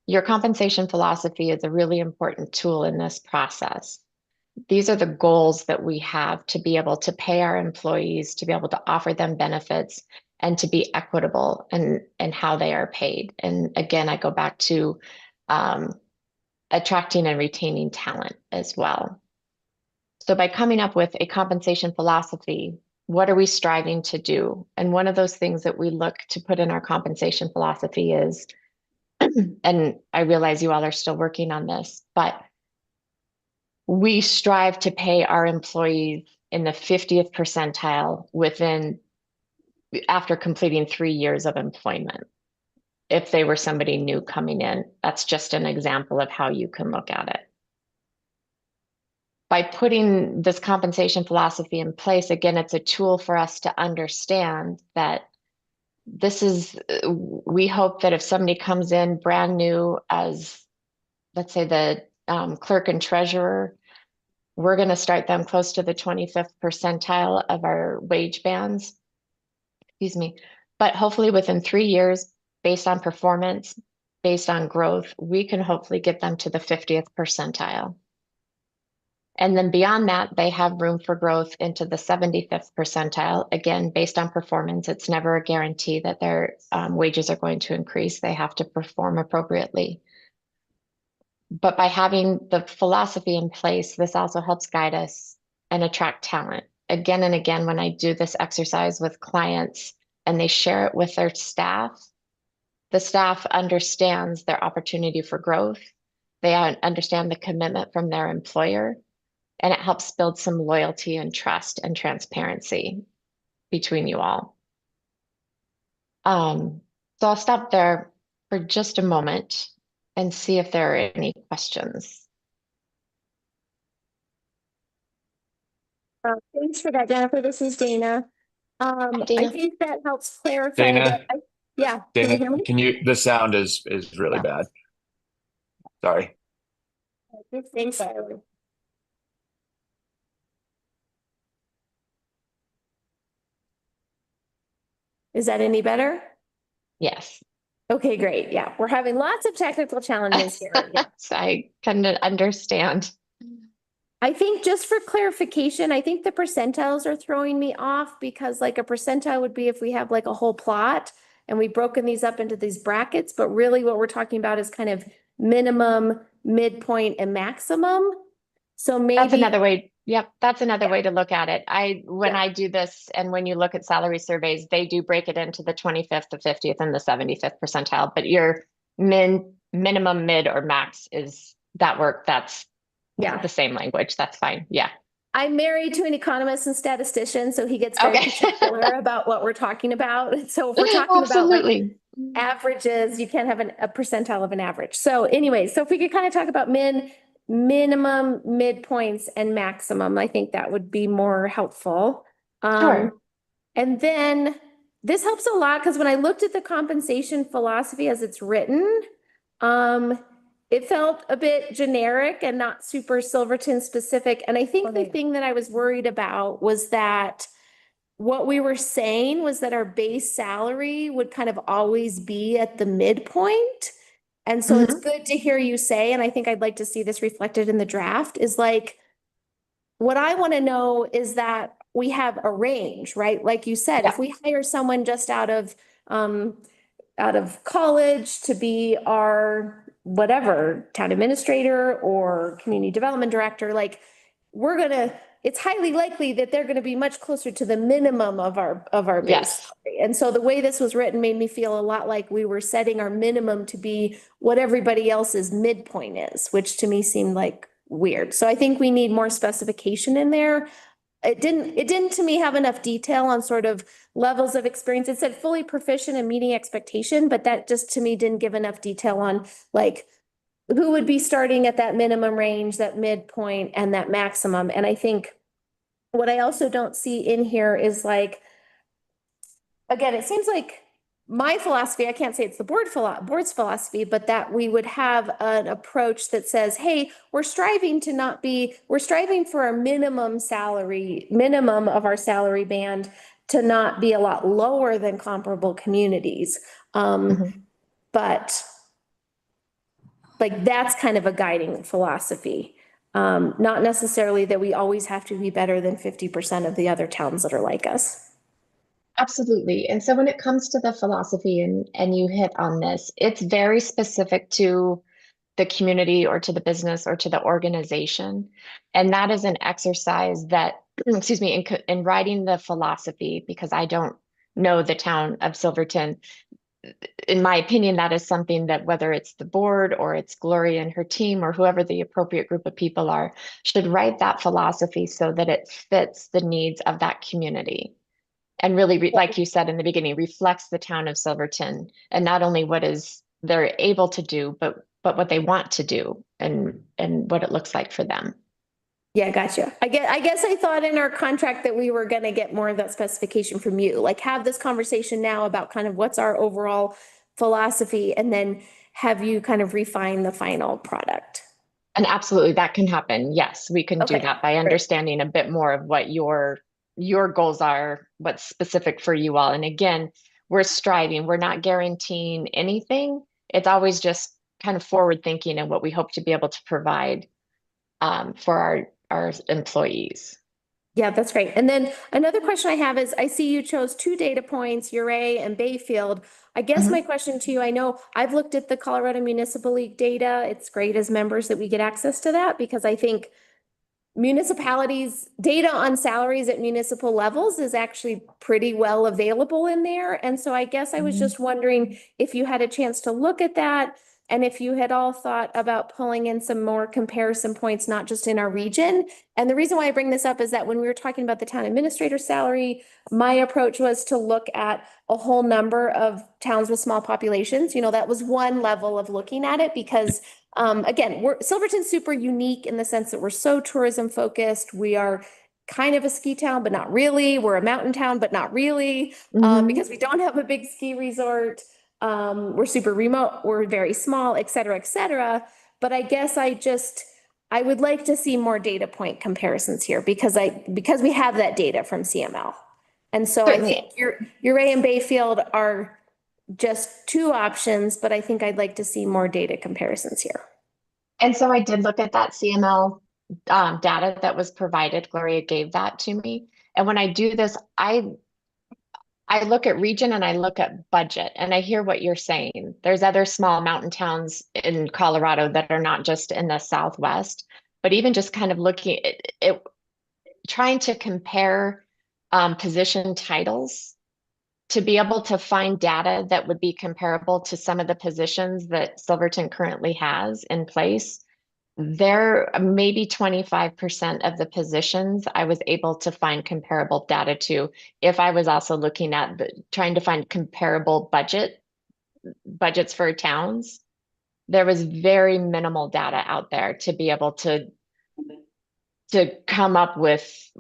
Your compensation philosophy is a really important tool in this process. These are the goals that we have to be able to pay our employees, to be able to offer them benefits, and to be equitable in how they are paid. And again, I go back to attracting and retaining talent as well. So by coming up with a compensation philosophy, what are we striving to do? And one of those things that we look to put in our compensation philosophy is, and I realize you all are still working on this, but we strive to pay our employees in the 50th percentile after completing 3 years of employment. If they were somebody new coming in, that's just an example of how you can look at it. By putting this compensation philosophy in place, again, it's a tool for us to understand that we hope that if somebody comes in brand new as, let's say, the clerk and treasurer, we're going to start them close to the 25th percentile of our wage bands. Excuse me. But hopefully within 3 years, based on performance, based on growth, we can hopefully get them to the 50th percentile. And then beyond that, they have room for growth into the 75th percentile. Again, based on performance, it's never a guarantee that their wages are going to increase. They have to perform appropriately. But by having the philosophy in place, this also helps guide us and attract talent. Again and again, when I do this exercise with clients and they share it with their staff, the staff understands their opportunity for growth. They understand the commitment from their employer. And it helps build some loyalty and trust and transparency between you all. So I'll stop there for just a moment and see if there are any questions. Thanks for that, Jennifer. This is Dana. Dana. I think that helps clarify. Dana? Yeah. Can you hear me? Dana, the sound is really bad. Sorry. Thanks. Is that any better? Yes. Okay, great. Yeah, we're having lots of technical challenges here. Yeah. I kind of understand. I think just for clarification, I think the percentiles are throwing me off because like a percentile would be if we have like a whole plot and we've broken these up into these brackets, but really what we're talking about is kind of minimum, midpoint, and maximum. So maybe That's another way. Yep, that's another way to look at it. When I do this, and when you look at salary surveys, they do break it into the 25th, the 50th, and the 75th percentile. But your minimum, mid, or max is that work. That's the same language. That's fine. Yeah. I'm married to an economist and statistician, so he gets very particular about what we're talking about. So if we're talking about like averages, you can't have a percentile of an average. So anyway, so if we could kind of talk about minimum, midpoints, and maximum, I think that would be more helpful. Sure. And then this helps a lot because when I looked at the compensation philosophy as it's written, it felt a bit generic and not super Silverton specific. And I think the thing that I was worried about was that what we were saying was that our base salary would kind of always be at the midpoint. And so it's good to hear you say, and I think I'd like to see this reflected in the draft, is like, what I want to know is that we have a range, right? Like you said, if Yeah. we hire someone just out of college to be our whatever town administrator or community development director, like it's highly likely that they're going to be much closer to the minimum of our base Yes. salary. And so the way this was written made me feel a lot like we were setting our minimum to be what everybody else's midpoint is, which to me seemed like weird. So I think we need more specification in there. It didn't to me have enough detail on sort of levels of experience. It said fully proficient and meeting expectation, but that just to me didn't give enough detail on like who would be starting at that minimum range, that midpoint, and that maximum. And I think what I also don't see in here is like, again, it seems like my philosophy, I can't say it's the board's philosophy, but that we would have an approach that says, hey, we're striving for a minimum of our salary band to not be a lot lower than comparable communities. But like, that's kind of a guiding philosophy. Not necessarily that we always have to be better than 50% of the other towns that are like us. Absolutely. And so when it comes to the philosophy and you hit on this, it's very specific to the community or to the business or to the organization. And that is an exercise that, excuse me, in writing the philosophy, because I don't know the town of Silverton, in my opinion, that is something that whether it's the board or it's Gloria and her team or whoever the appropriate group of people are, should write that philosophy so that it fits the needs of that community. And really, like you said in the beginning, reflects the town of Silverton and not only what is they're able to do, but what they want to do and what it looks like for them. Yeah, gotcha. I guess I thought in our contract that we were gonna get more of that specification from you, like have this conversation now about kind of what's our overall philosophy, and then have you kind of refine the final product. And absolutely, that can happen. Yes, we can do Okay, that by great. understanding a bit more of what your goals are, what's specific for you all. And again, we're striving, we're not guaranteeing anything. It's always just kind of forward thinking and what we hope to be able to provide for our employees. Yeah, that's great. And then another question I have is, I see you chose 2 data points, Uray and Bayfield. I guess my question to you, I know I've looked at the Colorado Municipal League data. It's great as members that we get access to that, because I think municipalities' data on salaries at municipal levels is actually pretty well available in there. And so I guess I was just wondering if you had a chance to look at that, and if you had all thought about pulling in some more comparison points, not just in our region. And the reason why I bring this up is that when we were talking about the town administrator salary, my approach was to look at a whole number of towns with small populations. You know, that was one level of looking at it, because again, Silverton's super unique in the sense that we're so tourism focused. We are kind of a ski town, but not really. We're a mountain town, but not really, because we don't have a big ski resort. We're super remote, we're very small, et cetera, et cetera. But I guess I would like to see more data point comparisons here, because we have that data from CML. And so I think Uray and Bayfield are just 2 options, but I think I'd like to see more data comparisons here. And so I did look at that CML data that was provided. Gloria gave that to me. And when I do this, I look at region and I look at budget, and I hear what you're saying. There's other small mountain towns in Colorado that are not just in the Southwest, but even just kind of looking at it, trying to compare position titles to be able to find data that would be comparable to some of the positions that Silverton currently has in place. There, maybe 25% of the positions I was able to find comparable data to, if I was also looking at trying to find comparable budgets for towns. There was very minimal data out there to be able to come up with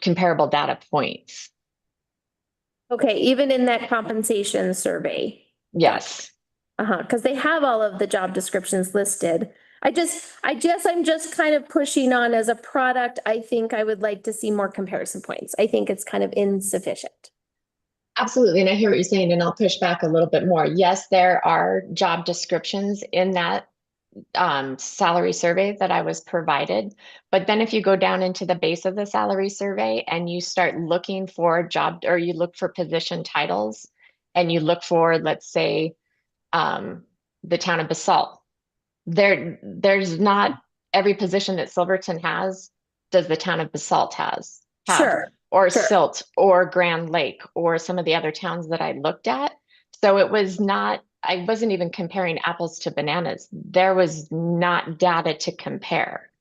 comparable data points. Okay, even in that compensation survey. Yes. Because they have all of the job descriptions listed. I guess I'm just kind of pushing on as a product. I think I would like to see more comparison points. I think it's kind of insufficient. Absolutely. And I hear what you're saying, and I'll push back a little bit more. Yes, there are job descriptions in that salary survey that I was provided. But then if you go down into the base of the salary survey and you start looking for job, or you look for position titles, and you look for, let's say, the town of Basalt, there's not every position that Silverton has, does the town of Basalt have, Sure. or Sure. Silt, or Grand Lake, or some of the other towns that I looked at. So it was not, I wasn't even comparing apples to bananas. There was not data to compare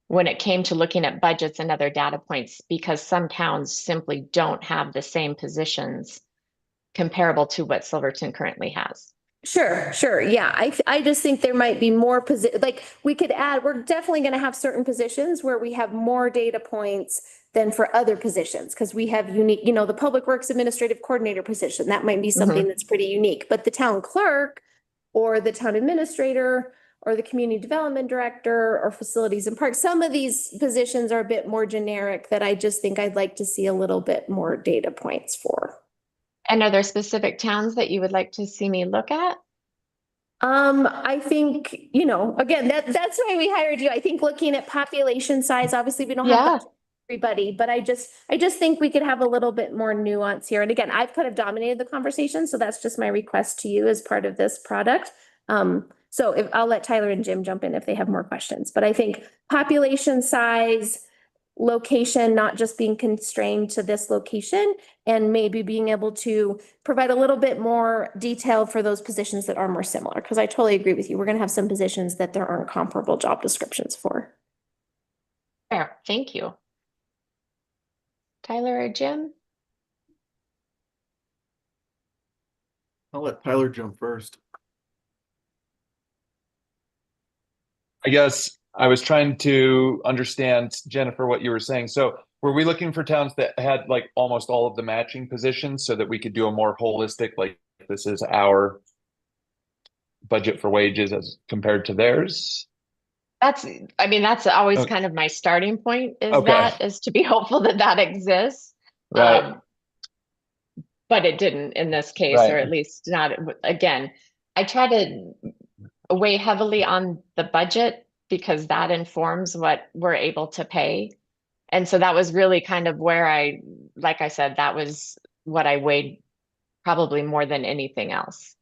when it came to looking at budgets and other data points, because some towns simply don't have the same positions comparable to what Silverton currently has. Sure, sure. Yeah, I just think there might be more like we could add, we're definitely going to have certain positions where we have more data points than for other positions because we have unique, the Public Works Administrative Coordinator position, that might be something that's pretty unique, but the town clerk or the town administrator or the community development director or facilities and parks, some of these positions are a bit more generic that I just think I'd like to see a little bit more data points for. And are there specific towns that you would like to see me look at? I think, again, that's why we hired you. I think looking at population size, obviously we don't have Yeah. budget for everybody, but I just think we could have a little bit more nuance here. And again, I've kind of dominated the conversation, so that's just my request to you as part of this product. So if I'll let Tyler and Jim jump in if they have more questions, but I think population size, location, not just being constrained to this location, and maybe being able to provide a little bit more detail for those positions that are more similar. Because I totally agree with you. We're going to have some positions that there aren't comparable job descriptions for. Fair. Thank you. Tyler or Jim? I'll let Tyler jump first. I guess I was trying to understand, Jennifer, what you were saying. So were we looking for towns that had like almost all of the matching positions so that we could do a more holistic, like this is our budget for wages as compared to theirs? That's always Okay. kind of my starting point Okay. is to be hopeful that exists. Right. But it didn't in this case, Right. or at least not, again, I try to weigh heavily on the budget because that informs what we're able to pay. And so that was really kind of where like I said, that was what I weighed probably more than anything else.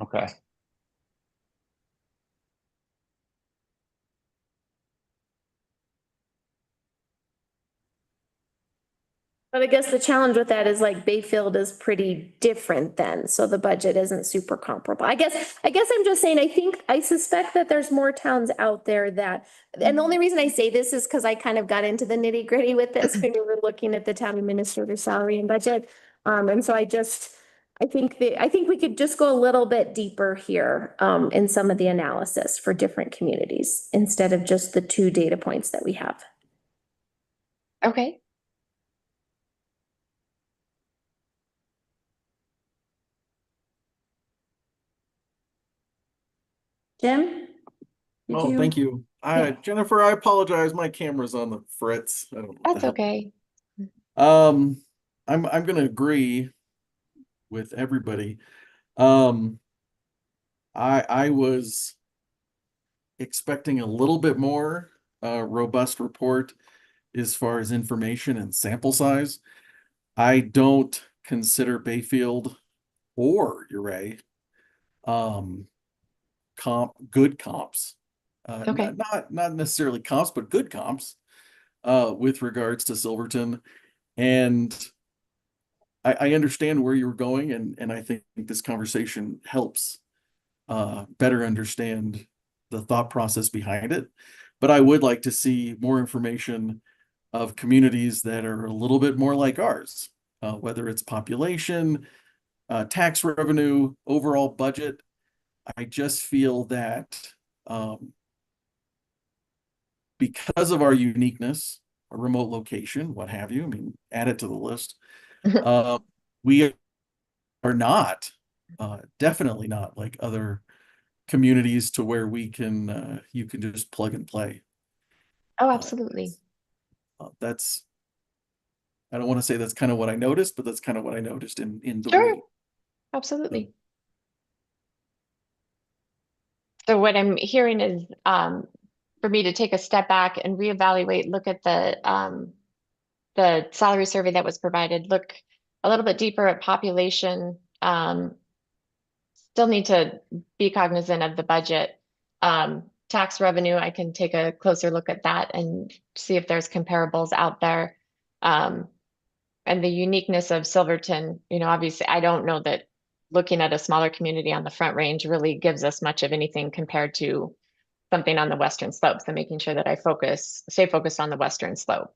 Okay. But I guess the challenge with that is like Bayfield is pretty different then, so the budget isn't super comparable. I guess I'm just saying, I suspect that there's more towns out there that, and the only reason I say this is because I kind of got into the nitty gritty with this when we were looking at the town administrator salary and budget. And so I think we could just go a little bit deeper here, in some of the analysis for different communities instead of just the 2 data points that we have. Okay. Jim? Oh, thank you. Jennifer, I apologize. My camera's on the fritz. I don't know what the That's hell. okay. I'm gonna agree with everybody. I was expecting a little bit more robust report as far as information and sample size. I don't consider Bayfield or Uray good comps. Okay. Not necessarily comps, but good comps with regards to Silverton. And I understand where you were going, and I think this conversation helps better understand the thought process behind it. But I would like to see more information of communities that are a little bit more like ours, whether it's population, tax revenue, overall budget. I just feel that because of our uniqueness, a remote location, what have you, I mean, add it to the list. We are not, definitely not like other communities to where we can, you can just plug and play. Oh, absolutely. I don't want to say that's kind of what I noticed, but that's kind of what I noticed in the Sure. week. Absolutely. So what I'm hearing is for me to take a step back and reevaluate, look at the salary survey that was provided, look a little bit deeper at population. Still need to be cognizant of the budget. Tax revenue, I can take a closer look at that and see if there's comparables out there. And the uniqueness of Silverton, obviously, I don't know that looking at a smaller community on the Front Range really gives us much of anything compared to something on the Western Slope. So making sure that I stay focused on the Western Slope.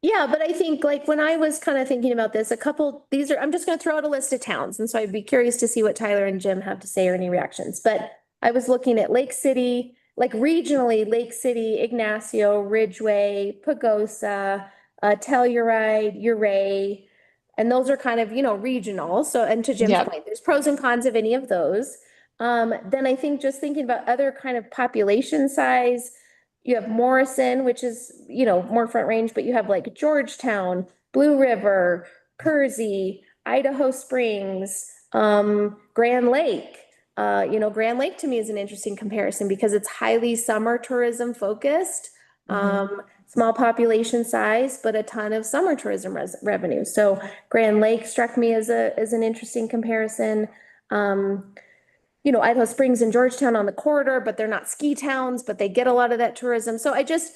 Yeah, but I think like when I was kind of thinking about this, I'm just going to throw out a list of towns. And so I'd be curious to see what Tyler and Jim have to say or any reactions. But I was looking at Lake City, like regionally, Lake City, Ignacio, Ridgeway, Pagosa, Telluride, Ouray. And those are kind of, regional. So, and to Jim's Yep. point, there's pros and cons of any of those. Then I think just thinking about other kind of population size, you have Morrison, which is, more Front Range, but you have like Georgetown, Blue River, Kersey, Idaho Springs, Grand Lake. Grand Lake to me is an interesting comparison because it's highly summer tourism focused. Small population size, but a ton of summer tourism revenue. So Grand Lake struck me as an interesting comparison. Idaho Springs and Georgetown on the corridor, but they're not ski towns, but they get a lot of that tourism. So I just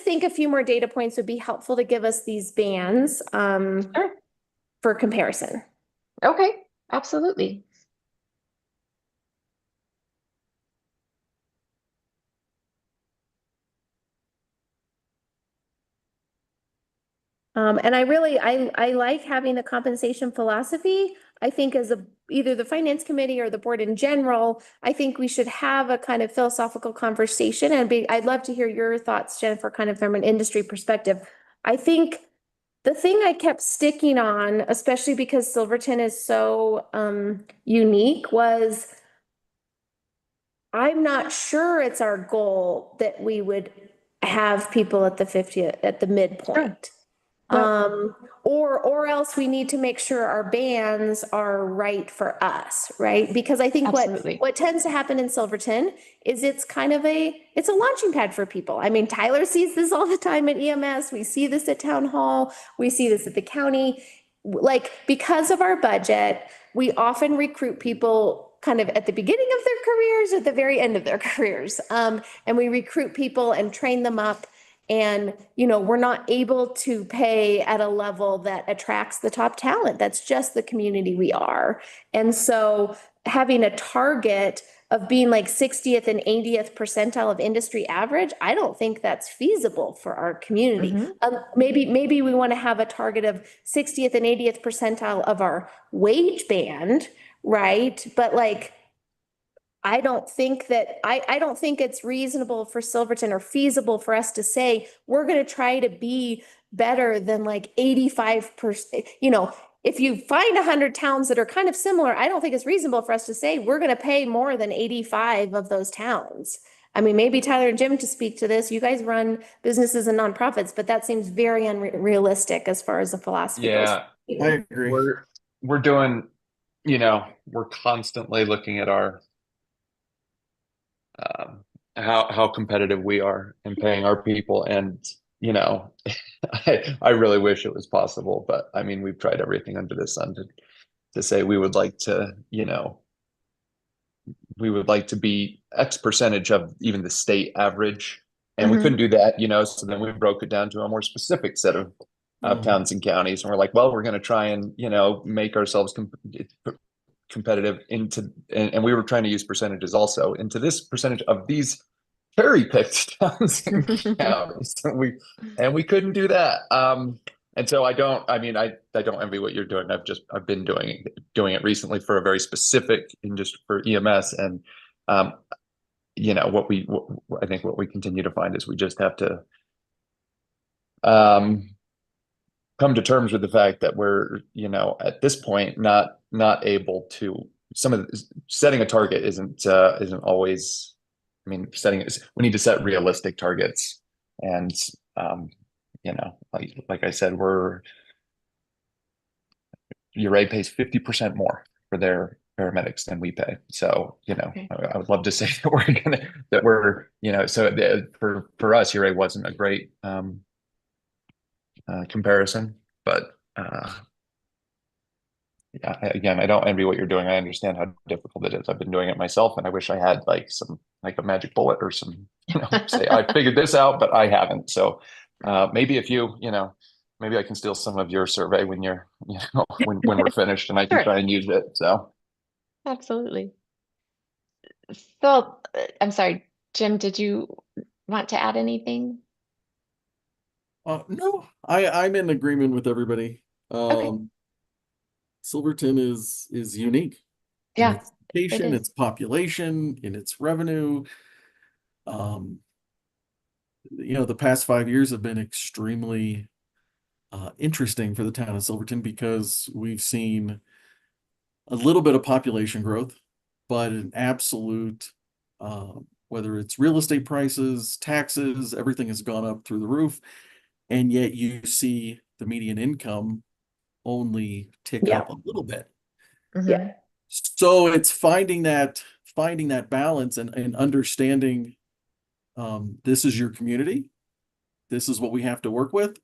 think a few more data points would be helpful to give us these bands Sure. for comparison. Okay, absolutely. And I like having the compensation philosophy. I think as either the finance committee or the board in general, I think we should have a kind of philosophical conversation I'd love to hear your thoughts, Jennifer, kind of from an industry perspective. I think the thing I kept sticking on, especially because Silverton is so unique, was I'm not sure it's our goal that we would have people at the 50th, at the midpoint. Or else we need to make sure our bands are right for us, right? Because I think Absolutely. what tends to happen in Silverton is it's a launching pad for people. I mean, Tyler sees this all the time at EMS. We see this at town hall. We see this at the county. Like, because of our budget, we often recruit people kind of at the beginning of their careers, at the very end of their careers. And we recruit people and train them up. And, we're not able to pay at a level that attracts the top talent. That's just the community we are. And so having a target of being like 60th and 80th percentile of industry average, I don't think that's feasible for our community. Maybe we want to have a target of 60th and 80th percentile of our wage band, right? But like, I don't think it's reasonable for Silverton or feasible for us to say, we're going to try to be better than like 85%. If you find 100 towns that are kind of similar, I don't think it's reasonable for us to say we're going to pay more than 85 of those towns. I mean, maybe Tyler and Jim to speak to this. You guys run businesses and nonprofits, but that seems very unrealistic as far as the philosophy goes. Yeah, I agree. we're doing, we're constantly looking at our how competitive we are in paying our people, and I really wish it was possible, but I mean, we've tried everything under the sun to say we would like to, we would like to be X percentage of even the state average, and we couldn't do that, so then we broke it down to a more specific set of towns and counties, and we're like, well, we're going to try and make ourselves competitive and we were trying to use percentages also into this percentage of these cherry picked towns and counties, and we couldn't do that. And so I don't envy what you're doing. I've been doing it recently for a very specific industry for EMS, and I think what we continue to find is we just have to come to terms with the fact that we're, at this point, not able to, setting a target isn't always, I mean, we need to set realistic targets. And, like I said, Ouray pays 50% more for their paramedics than we pay. So, Okay. I would love to say that we're, so for us, URA wasn't a great comparison, but yeah, again, I don't envy what you're doing. I understand how difficult it is. I've been doing it myself, and I wish I had like a magic bullet or some, say I figured this out, but I haven't. So maybe if maybe I can steal some of your survey when when we're finished, and I can Sure. try and use it. So Absolutely. Phil, I'm sorry, Jim, did you want to add anything? No, I'm in agreement with everybody. Okay. Silverton is unique in Yeah, its location, is. its population, in its revenue. Um, the past 5 years have been extremely interesting for the town of Silverton because we've seen a little bit of population growth, but an absolute, whether it's real estate prices, taxes, everything has gone up through the roof. And yet you see the median income only tick Yeah. up a little bit. Yeah. So it's finding that balance and understanding this is your community. This is what we have to work with.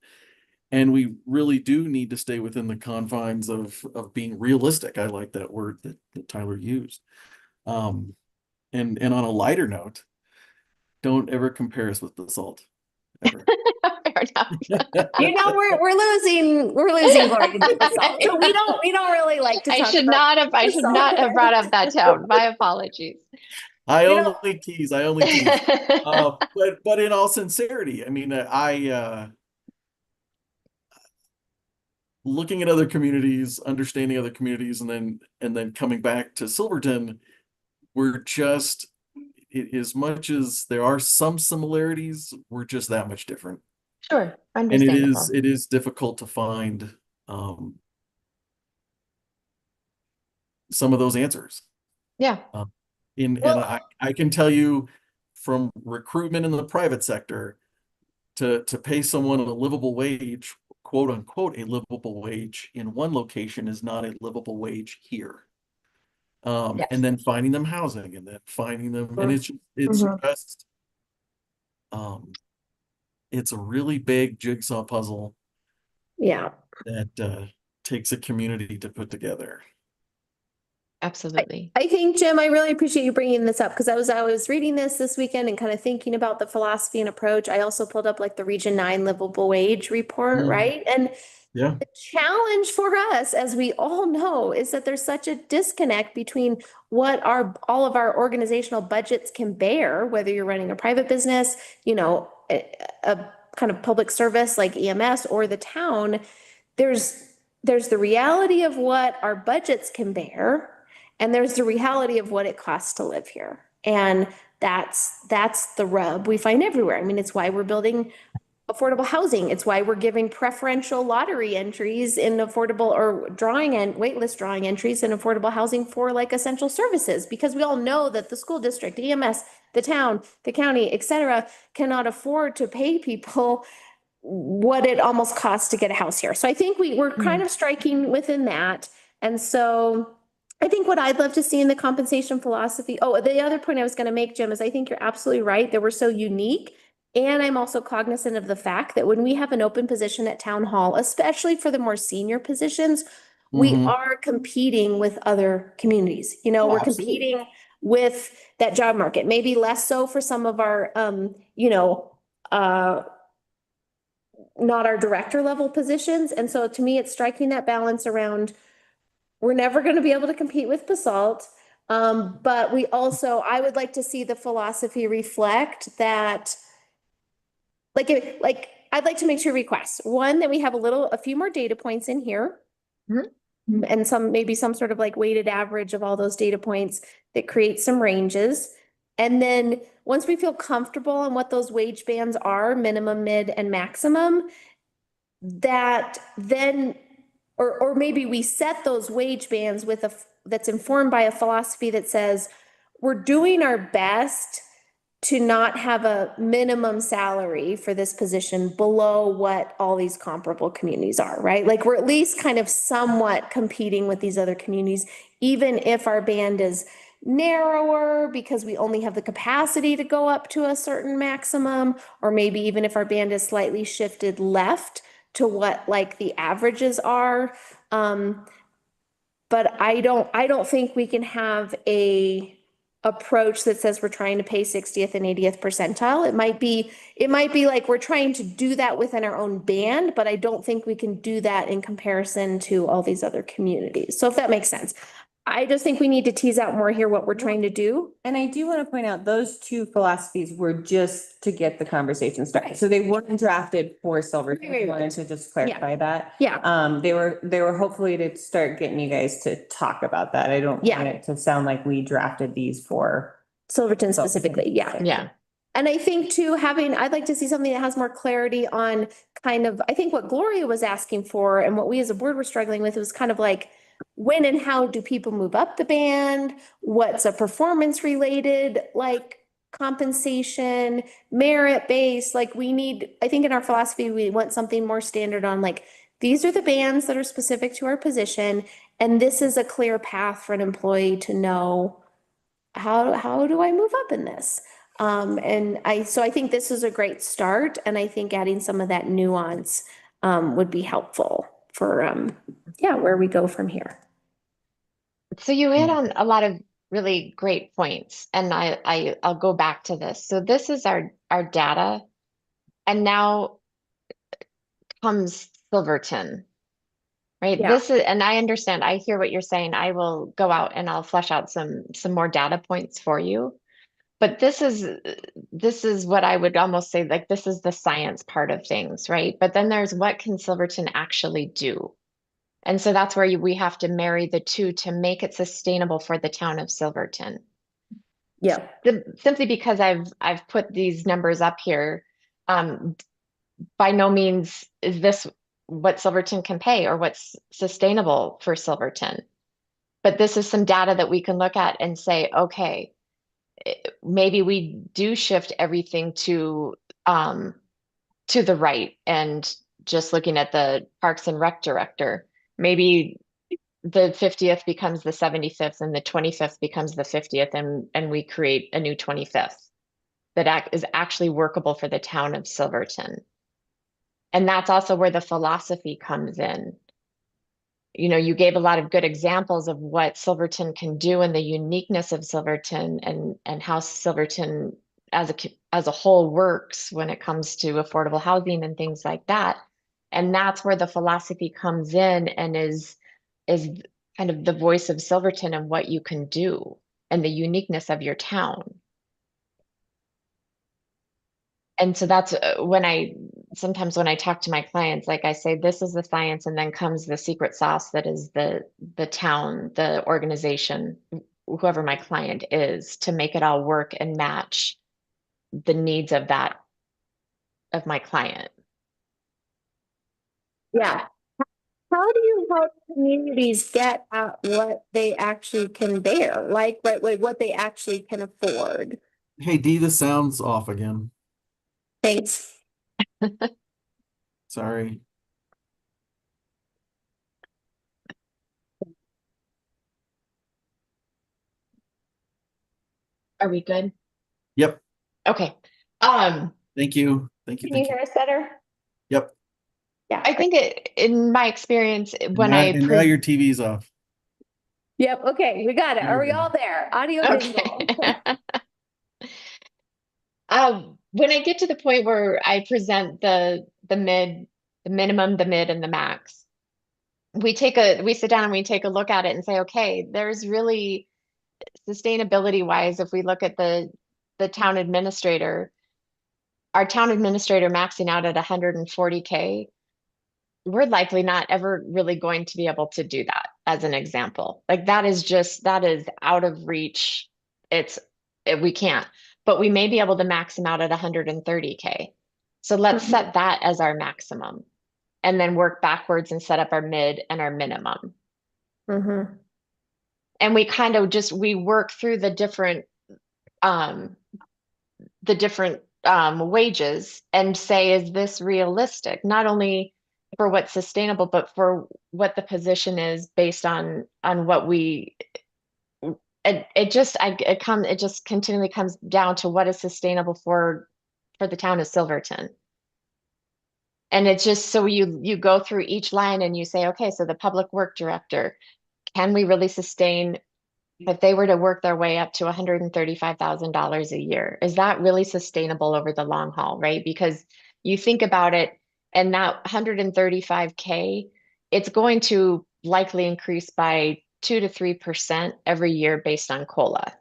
And we really do need to stay within the confines of being realistic. I like that word that Tyler used. And on a lighter note, don't ever compare us with Basalt. Ever. Fair enough. We're losing Glory to the Basalt. So we don't really like to I talk should about not have I should not have brought up that town. My apologies. I We don't- only tease. But in all sincerity, I mean, looking at other communities, understanding other communities, and then coming back to Silverton, we're just as much as there are some similarities, we're just that much different. Sure, And understandable. it is difficult to find some of those answers. Yeah. And I can tell you from recruitment in the private sector to pay someone a livable wage, quote unquote, a livable wage in one location is not a livable wage here. Yes. And then finding them housing and then finding them, and it's Mhm. just it's a really big jigsaw puzzle Yeah. that takes a community to put together. Absolutely. I think, Jim, I really appreciate you bringing this up because I was reading this weekend and kind of thinking about the philosophy and approach. I also pulled up like the Region 9 livable wage report, Mhm. right? And Yeah. the challenge for us, as we all know, is that there's such a disconnect between what all of our organizational budgets can bear, whether you're running a private business, a kind of public service like EMS or the town. There's the reality of what our budgets can bear, and there's the reality of what it costs to live here. And that's the rub we find everywhere. I mean, it's why we're building affordable housing. It's why we're giving preferential lottery entries in affordable or waitlist drawing entries in affordable housing for like essential services, because we all know that the school district, EMS, the town, the county, et cetera, cannot afford to pay people what it almost costs to get a house here. So I think we're kind of striking within that. And so I think what I'd love to see in the compensation philosophy. Oh, the other point I was going to make, Jim, is I think you're absolutely right that we're so unique. And I'm also cognizant of the fact that when we have an open position at town hall, especially for the more senior positions, we Mhm. are competing with other communities. Oh, We're absolutely. competing with that job market, maybe less so for some of our, not our director level positions. And so to me, it's striking that balance around, we're never going to be able to compete with Basalt. But I would like to see the philosophy reflect that, I'd like to make 2 requests. One, that we have a few more data points in here. Mhm. And maybe some sort of like weighted average of all those data points that create some ranges. And then once we feel comfortable on what those wage bands are, minimum, mid, and maximum, that then, or maybe we set those wage bands that's informed by a philosophy that says, we're doing our best to not have a minimum salary for this position below what all these comparable communities are, right? Like we're at least kind of somewhat competing with these other communities, even if our band is narrower because we only have the capacity to go up to a certain maximum, or maybe even if our band is slightly shifted left to what like the averages are. But I don't think we can have a approach that says we're trying to pay 60th and 80th percentile. It might be like we're trying to do that within our own band, but I don't think we can do that in comparison to all these other communities. So if that makes sense. I just think we need to tease out more here what we're trying to do. And I do want to point out, those two philosophies were just to get the conversation started. Right. So they weren't drafted for Silverton. Right. I wanted to just clarify that. Yeah. They were hopefully to start getting you guys to talk about that. I don't Yeah. want it to sound like we drafted these for. Silverton specifically, yeah. Yeah. And I think too, I'd like to see something that has more clarity on kind of, I think what Gloria was asking for and what we as a board were struggling with was kind of like, when and how do people move up the band? What's a performance related, like compensation, merit based? Like I think in our philosophy, we want something more standard on like, these are the bands that are specific to our position. And this is a clear path for an employee to know how do I move up in this? So I think this is a great start, and I think adding some of that nuance would be helpful for where we go from here. So you hit on a lot of really great points, and I'll go back to this. So this is our data, and now comes Silverton, right? Yeah. And I understand, I hear what you're saying. I will go out and I'll flesh out some more data points for you. But this is what I would almost say, like, this is the science part of things, right? But then there's what can Silverton actually do? And so that's where we have to marry the two to make it sustainable for the town of Silverton. Yeah. Simply because I've put these numbers up here, by no means is this what Silverton can pay or what's sustainable for Silverton. But this is some data that we can look at and say, okay, maybe we do shift everything to the right, and just looking at the Parks and Rec director, maybe the 50th becomes the 75th and the 25th becomes the 50th, and we create a new 25th that is actually workable for the town of Silverton. And that's also where the philosophy comes in. You know, you gave a lot of good examples of what Silverton can do and the uniqueness of Silverton, and how Silverton as a whole works when it comes to affordable housing and things like that. And that's where the philosophy comes in and is kind of the voice of Silverton and what you can do and the uniqueness of your town. And so that's sometimes when I talk to my clients, like I say, this is the science, and then comes the secret sauce that is the town, the organization, whoever my client is, to make it all work and match the needs of my client. Yeah. How do you help communities get at what they actually can bear, like what they actually can afford? Hey, Dee, the sound's off again. Thanks. Sorry. Are we good? Yep. Okay. Thank you. Thank you. Can you Thank you. hear us better? Yep. Yeah. I think in my experience, when And now your TV's off. Yep. Okay. We got it. There Are we we go. all there? Audio visual. Okay. When I get to the point where I present the mid, the minimum, the mid, and the max, we sit down and we take a look at it and say, okay, there's really sustainability wise, if we look at the town administrator, our town administrator maxing out at 140K, we're likely not ever really going to be able to do that, as an example. Like that is out of reach. We can't, but we may be able to max them out at 130K. So let's set that as our maximum, and then work backwards and set up our mid and our minimum. Mm-hmm. And we kind of we work through the different the different wages and say, is this realistic? Not only for what's sustainable, but for what the position is based on what we it just continually comes down to what is sustainable for the town of Silverton. And it's just so you go through each line and you say, okay, so the public work director, can we really sustain if they were to work their way up to $135,000 a year? Is that really sustainable over the long haul, right? Because you think about it, and that 135K, it's going to likely increase by 2 to 3% every year based on COLA.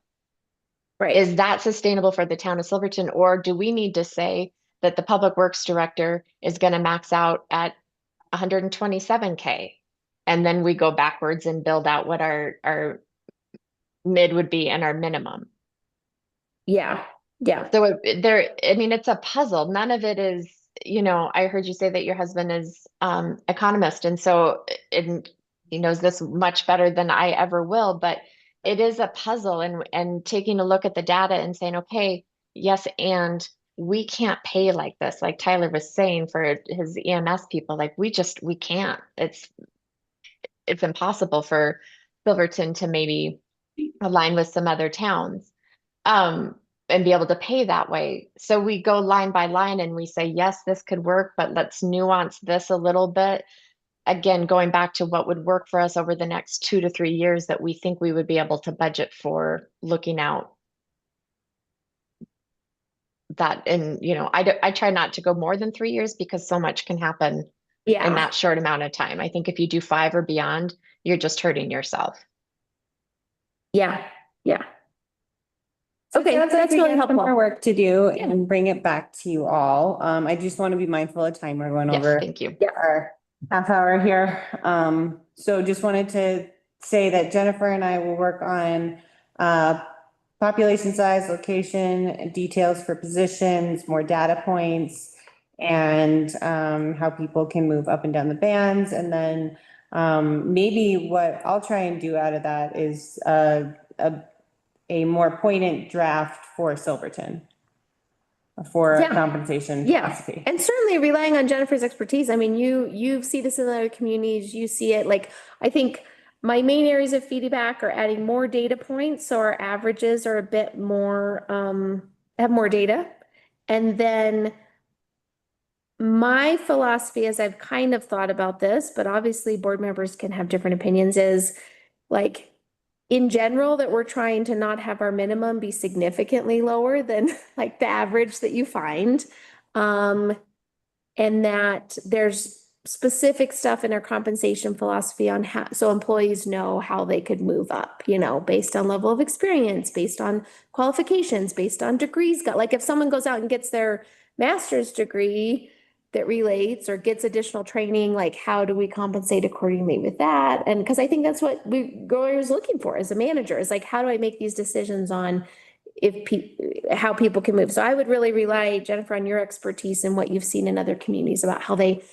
Right. Is that sustainable for the town of Silverton, or do we need to say that the public works director is going to max out at 127K? And then we go backwards and build out what our mid would be and our minimum. Yeah. Yeah. So I mean, it's a puzzle. None of it is, I heard you say that your husband is economist, and so he knows this much better than I ever will, but it is a puzzle, and taking a look at the data and saying, okay, yes, and we can't pay like this, like Tyler was saying for his EMS people, like we can't. It's impossible for Silverton to maybe align with some other towns and be able to pay that way. So we go line by line and we say, yes, this could work, but let's nuance this a little bit. Again, going back to what would work for us over the next 2 to 3 years that we think we would be able to budget for looking out that. And, I try not to go more than 3 years because so much can happen in that short amount of time. I think if you do 5 or beyond, you're just hurting yourself. Yeah. Yeah. So Okay, it sounds like that's we really have some helpful. more work to do Yeah. and bring it back to you all. I just want to be mindful of time. We're going Yes, over thank you. our half hour here. So just wanted to say that Jennifer and I will work on population size, location, details for positions, more data points, and how people can move up and down the bands. And then maybe what I'll try and do out of that is a more poignant draft for Silverton for a Yeah. compensation Yeah. philosophy. And certainly relying on Jennifer's expertise. I mean, you see this in other communities, you see it, like, I think my main areas of feedback are adding more data points. So our averages are a bit more, have more data. And then my philosophy, as I've kind of thought about this, but obviously board members can have different opinions, is like, in general, that we're trying to not have our minimum be significantly lower than like the average that you find. And that there's specific stuff in our compensation philosophy on how, so employees know how they could move up, based on level of experience, based on qualifications, based on degrees. Like if someone goes out and gets their master's degree that relates or gets additional training, like how do we compensate accordingly with that? And because I think that's what growers looking for as a manager, is like, how do I make these decisions on how people can move? So I would really rely, Jennifer, on your expertise and what you've seen in other communities about how they,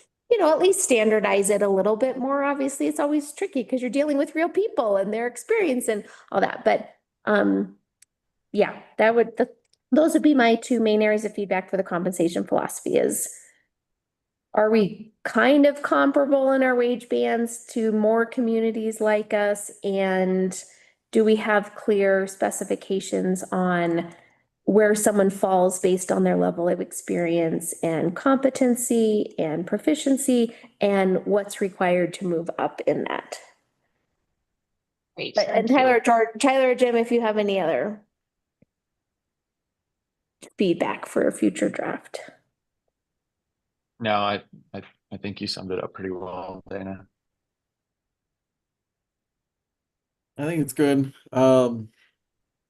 at least standardize it a little bit more. Obviously, it's always tricky because you're dealing with real people and their experience and all that. But yeah, those would be my 2 main areas of feedback for the compensation philosophy. Is, are we kind of comparable in our wage bands to more communities like us? And do we have clear specifications on where someone falls based on their level of experience and competency and proficiency and what's required to move up in that? Great. And Thank you. Tyler or Jim, if you have any other feedback for a future draft. No, I think you summed it up pretty well, Dana. I think it's good.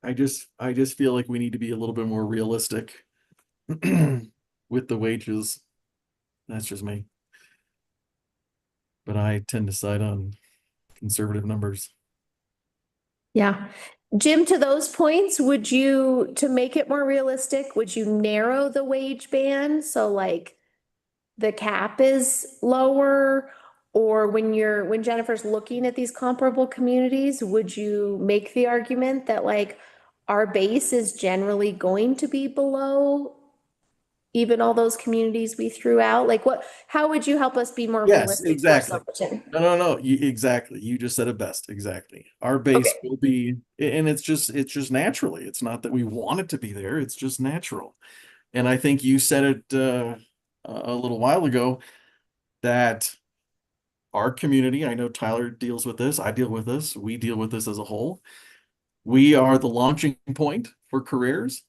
I just feel like we need to be a little bit more realistic with the wages. That's just me. But I tend to side on conservative numbers. Yeah. Jim, to those points, to make it more realistic, would you narrow the wage band? So like the cap is lower, or when Jennifer's looking at these comparable communities, would you make the argument that like our base is generally going to be below even all those communities we threw out? Like how would you help us be more Yes, realistic to our exactly. assumption? No, exactly. You just said it best. Exactly. Our base Okay. will be, and it's just naturally. It's not that we want it to be there. It's just natural. And I think you said it a little while ago that our community, I know Tyler deals with this, I deal with this, we deal with this as a whole. We are the launching point for careers.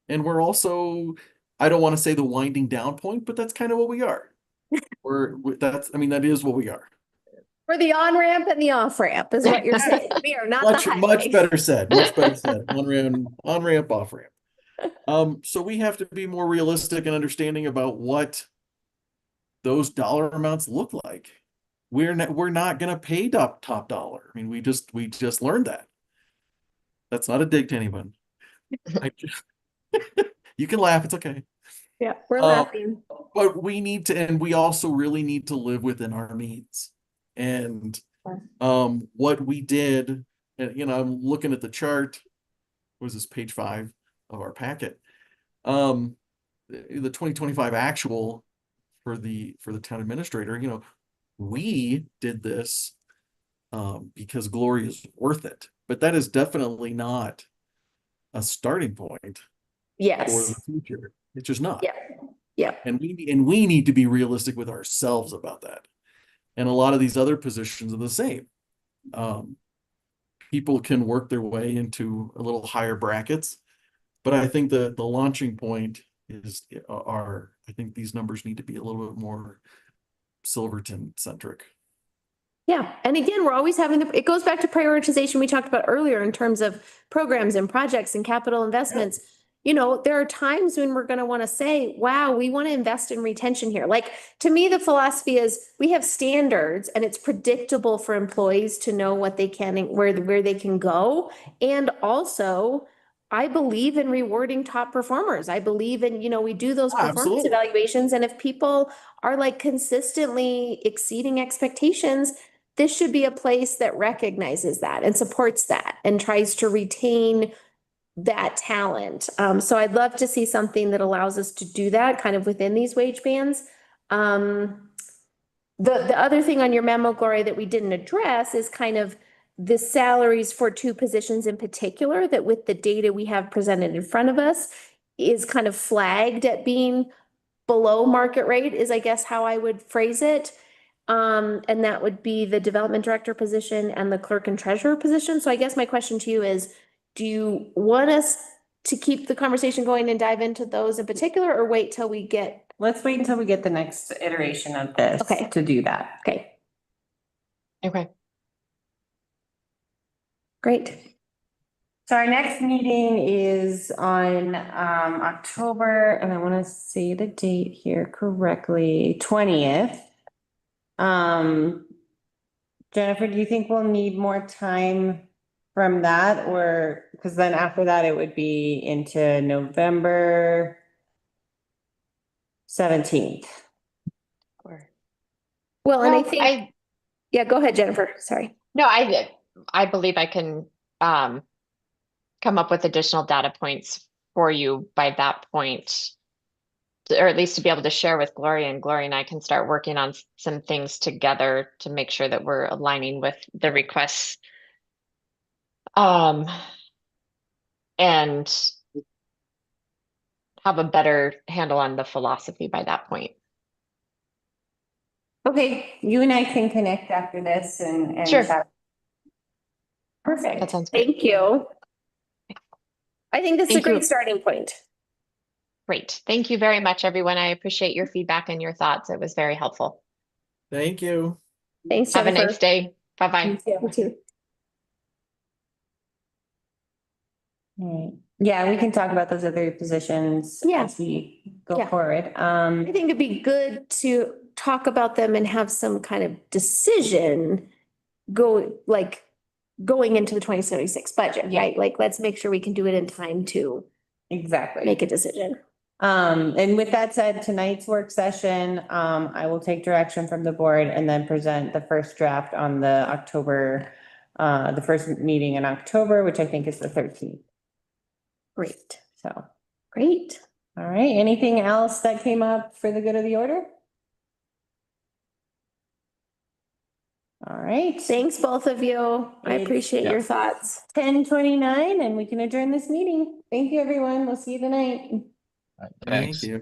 And we're also, I don't want to say the winding down point, but that's kind of what we are. That is what we are. We're the on-ramp and the off-ramp is what you're saying. We are not the Much highway. better said. Much better said. On ramp, off ramp. So we have to be more realistic and understanding about what those dollar amounts look like. We're not going to pay top dollar. I mean, we just learned that. That's not a dig to anyone. You can laugh. It's okay. Yeah, we're laughing. But we need to, and we also really need to live within our means. And what we did, and I'm looking at the chart. What was this, page 5 of our packet? The 2025 actual for the town administrator, we did this because Glory is worth it. But that is definitely not a starting point for Yes. the future. It's just not. Yeah. Yeah. And we need to be realistic with ourselves about that. And a lot of these other positions are the same. People can work their way into a little higher brackets, but I think the launching point I think these numbers need to be a little bit more Silverton centric. Yeah. And again, we're always it goes back to prioritization we talked about earlier in terms of programs and projects and capital investments. There are times when we're going to want to say, wow, we want to invest in retention here. Like, to me, the philosophy is we have standards and it's predictable for employees to know what they can and where they can go. And also, I believe in rewarding top performers. I believe in, we do those performance Absolutely. evaluations. And if people are like consistently exceeding expectations, this should be a place that recognizes that and supports that and tries to retain that talent. So I'd love to see something that allows us to do that kind of within these wage bands. The other thing on your memo, Gloria, that we didn't address is kind of the salaries for 2 positions in particular that with the data we have presented in front of us is kind of flagged at being below market rate is, I guess, how I would phrase it. And that would be the development director position and the clerk and treasurer position. So I guess my question to you is, do you want us to keep the conversation going and dive into those in particular, or wait till we get? Let's wait until we get the next iteration of this. Okay. To do that. Okay, Okay. great. So our next meeting is on October, and I want to say the date here correctly, 20th. Jennifer, do you think we'll need more time from that, or because then after that it would be into November 17th? Well, and I No, think, yeah, go ahead, Jennifer. Sorry. No, I believe I can come up with additional data points for you by that point, or at least to be able to share with Gloria, and Gloria and I can start working on some things together to make sure that we're aligning with the requests. And have a better handle on the philosophy by that point. Okay, you and I can connect after this and Sure. chat. Perfect. That sounds great. Thank you. I think this is a Thank you. great starting point. Great. Thank you very much, everyone. I appreciate your feedback and your thoughts. It was very helpful. Thank you. Thanks, Have a Jennifer. nice day. Bye-bye. You too. Right. Yeah, we can talk about those other positions Yeah. as we go Yeah. forward. I think it'd be good to talk about them and have some kind of decision going into the 2076 budget, Yeah. right? Like, let's make sure we can do it in time to Exactly. make a decision. And with that said, tonight's work session, I will take direction from the board and then present the first draft on the first meeting in October, which I think is the 13th. Great. So, Great. all right, anything else that came up for the good of the order? All right. Thanks, both of you. I It's- appreciate your Yeah. thoughts. 10:29 and we can adjourn this meeting. Thank you, everyone. We'll see you tonight. All right, Thank thanks. you.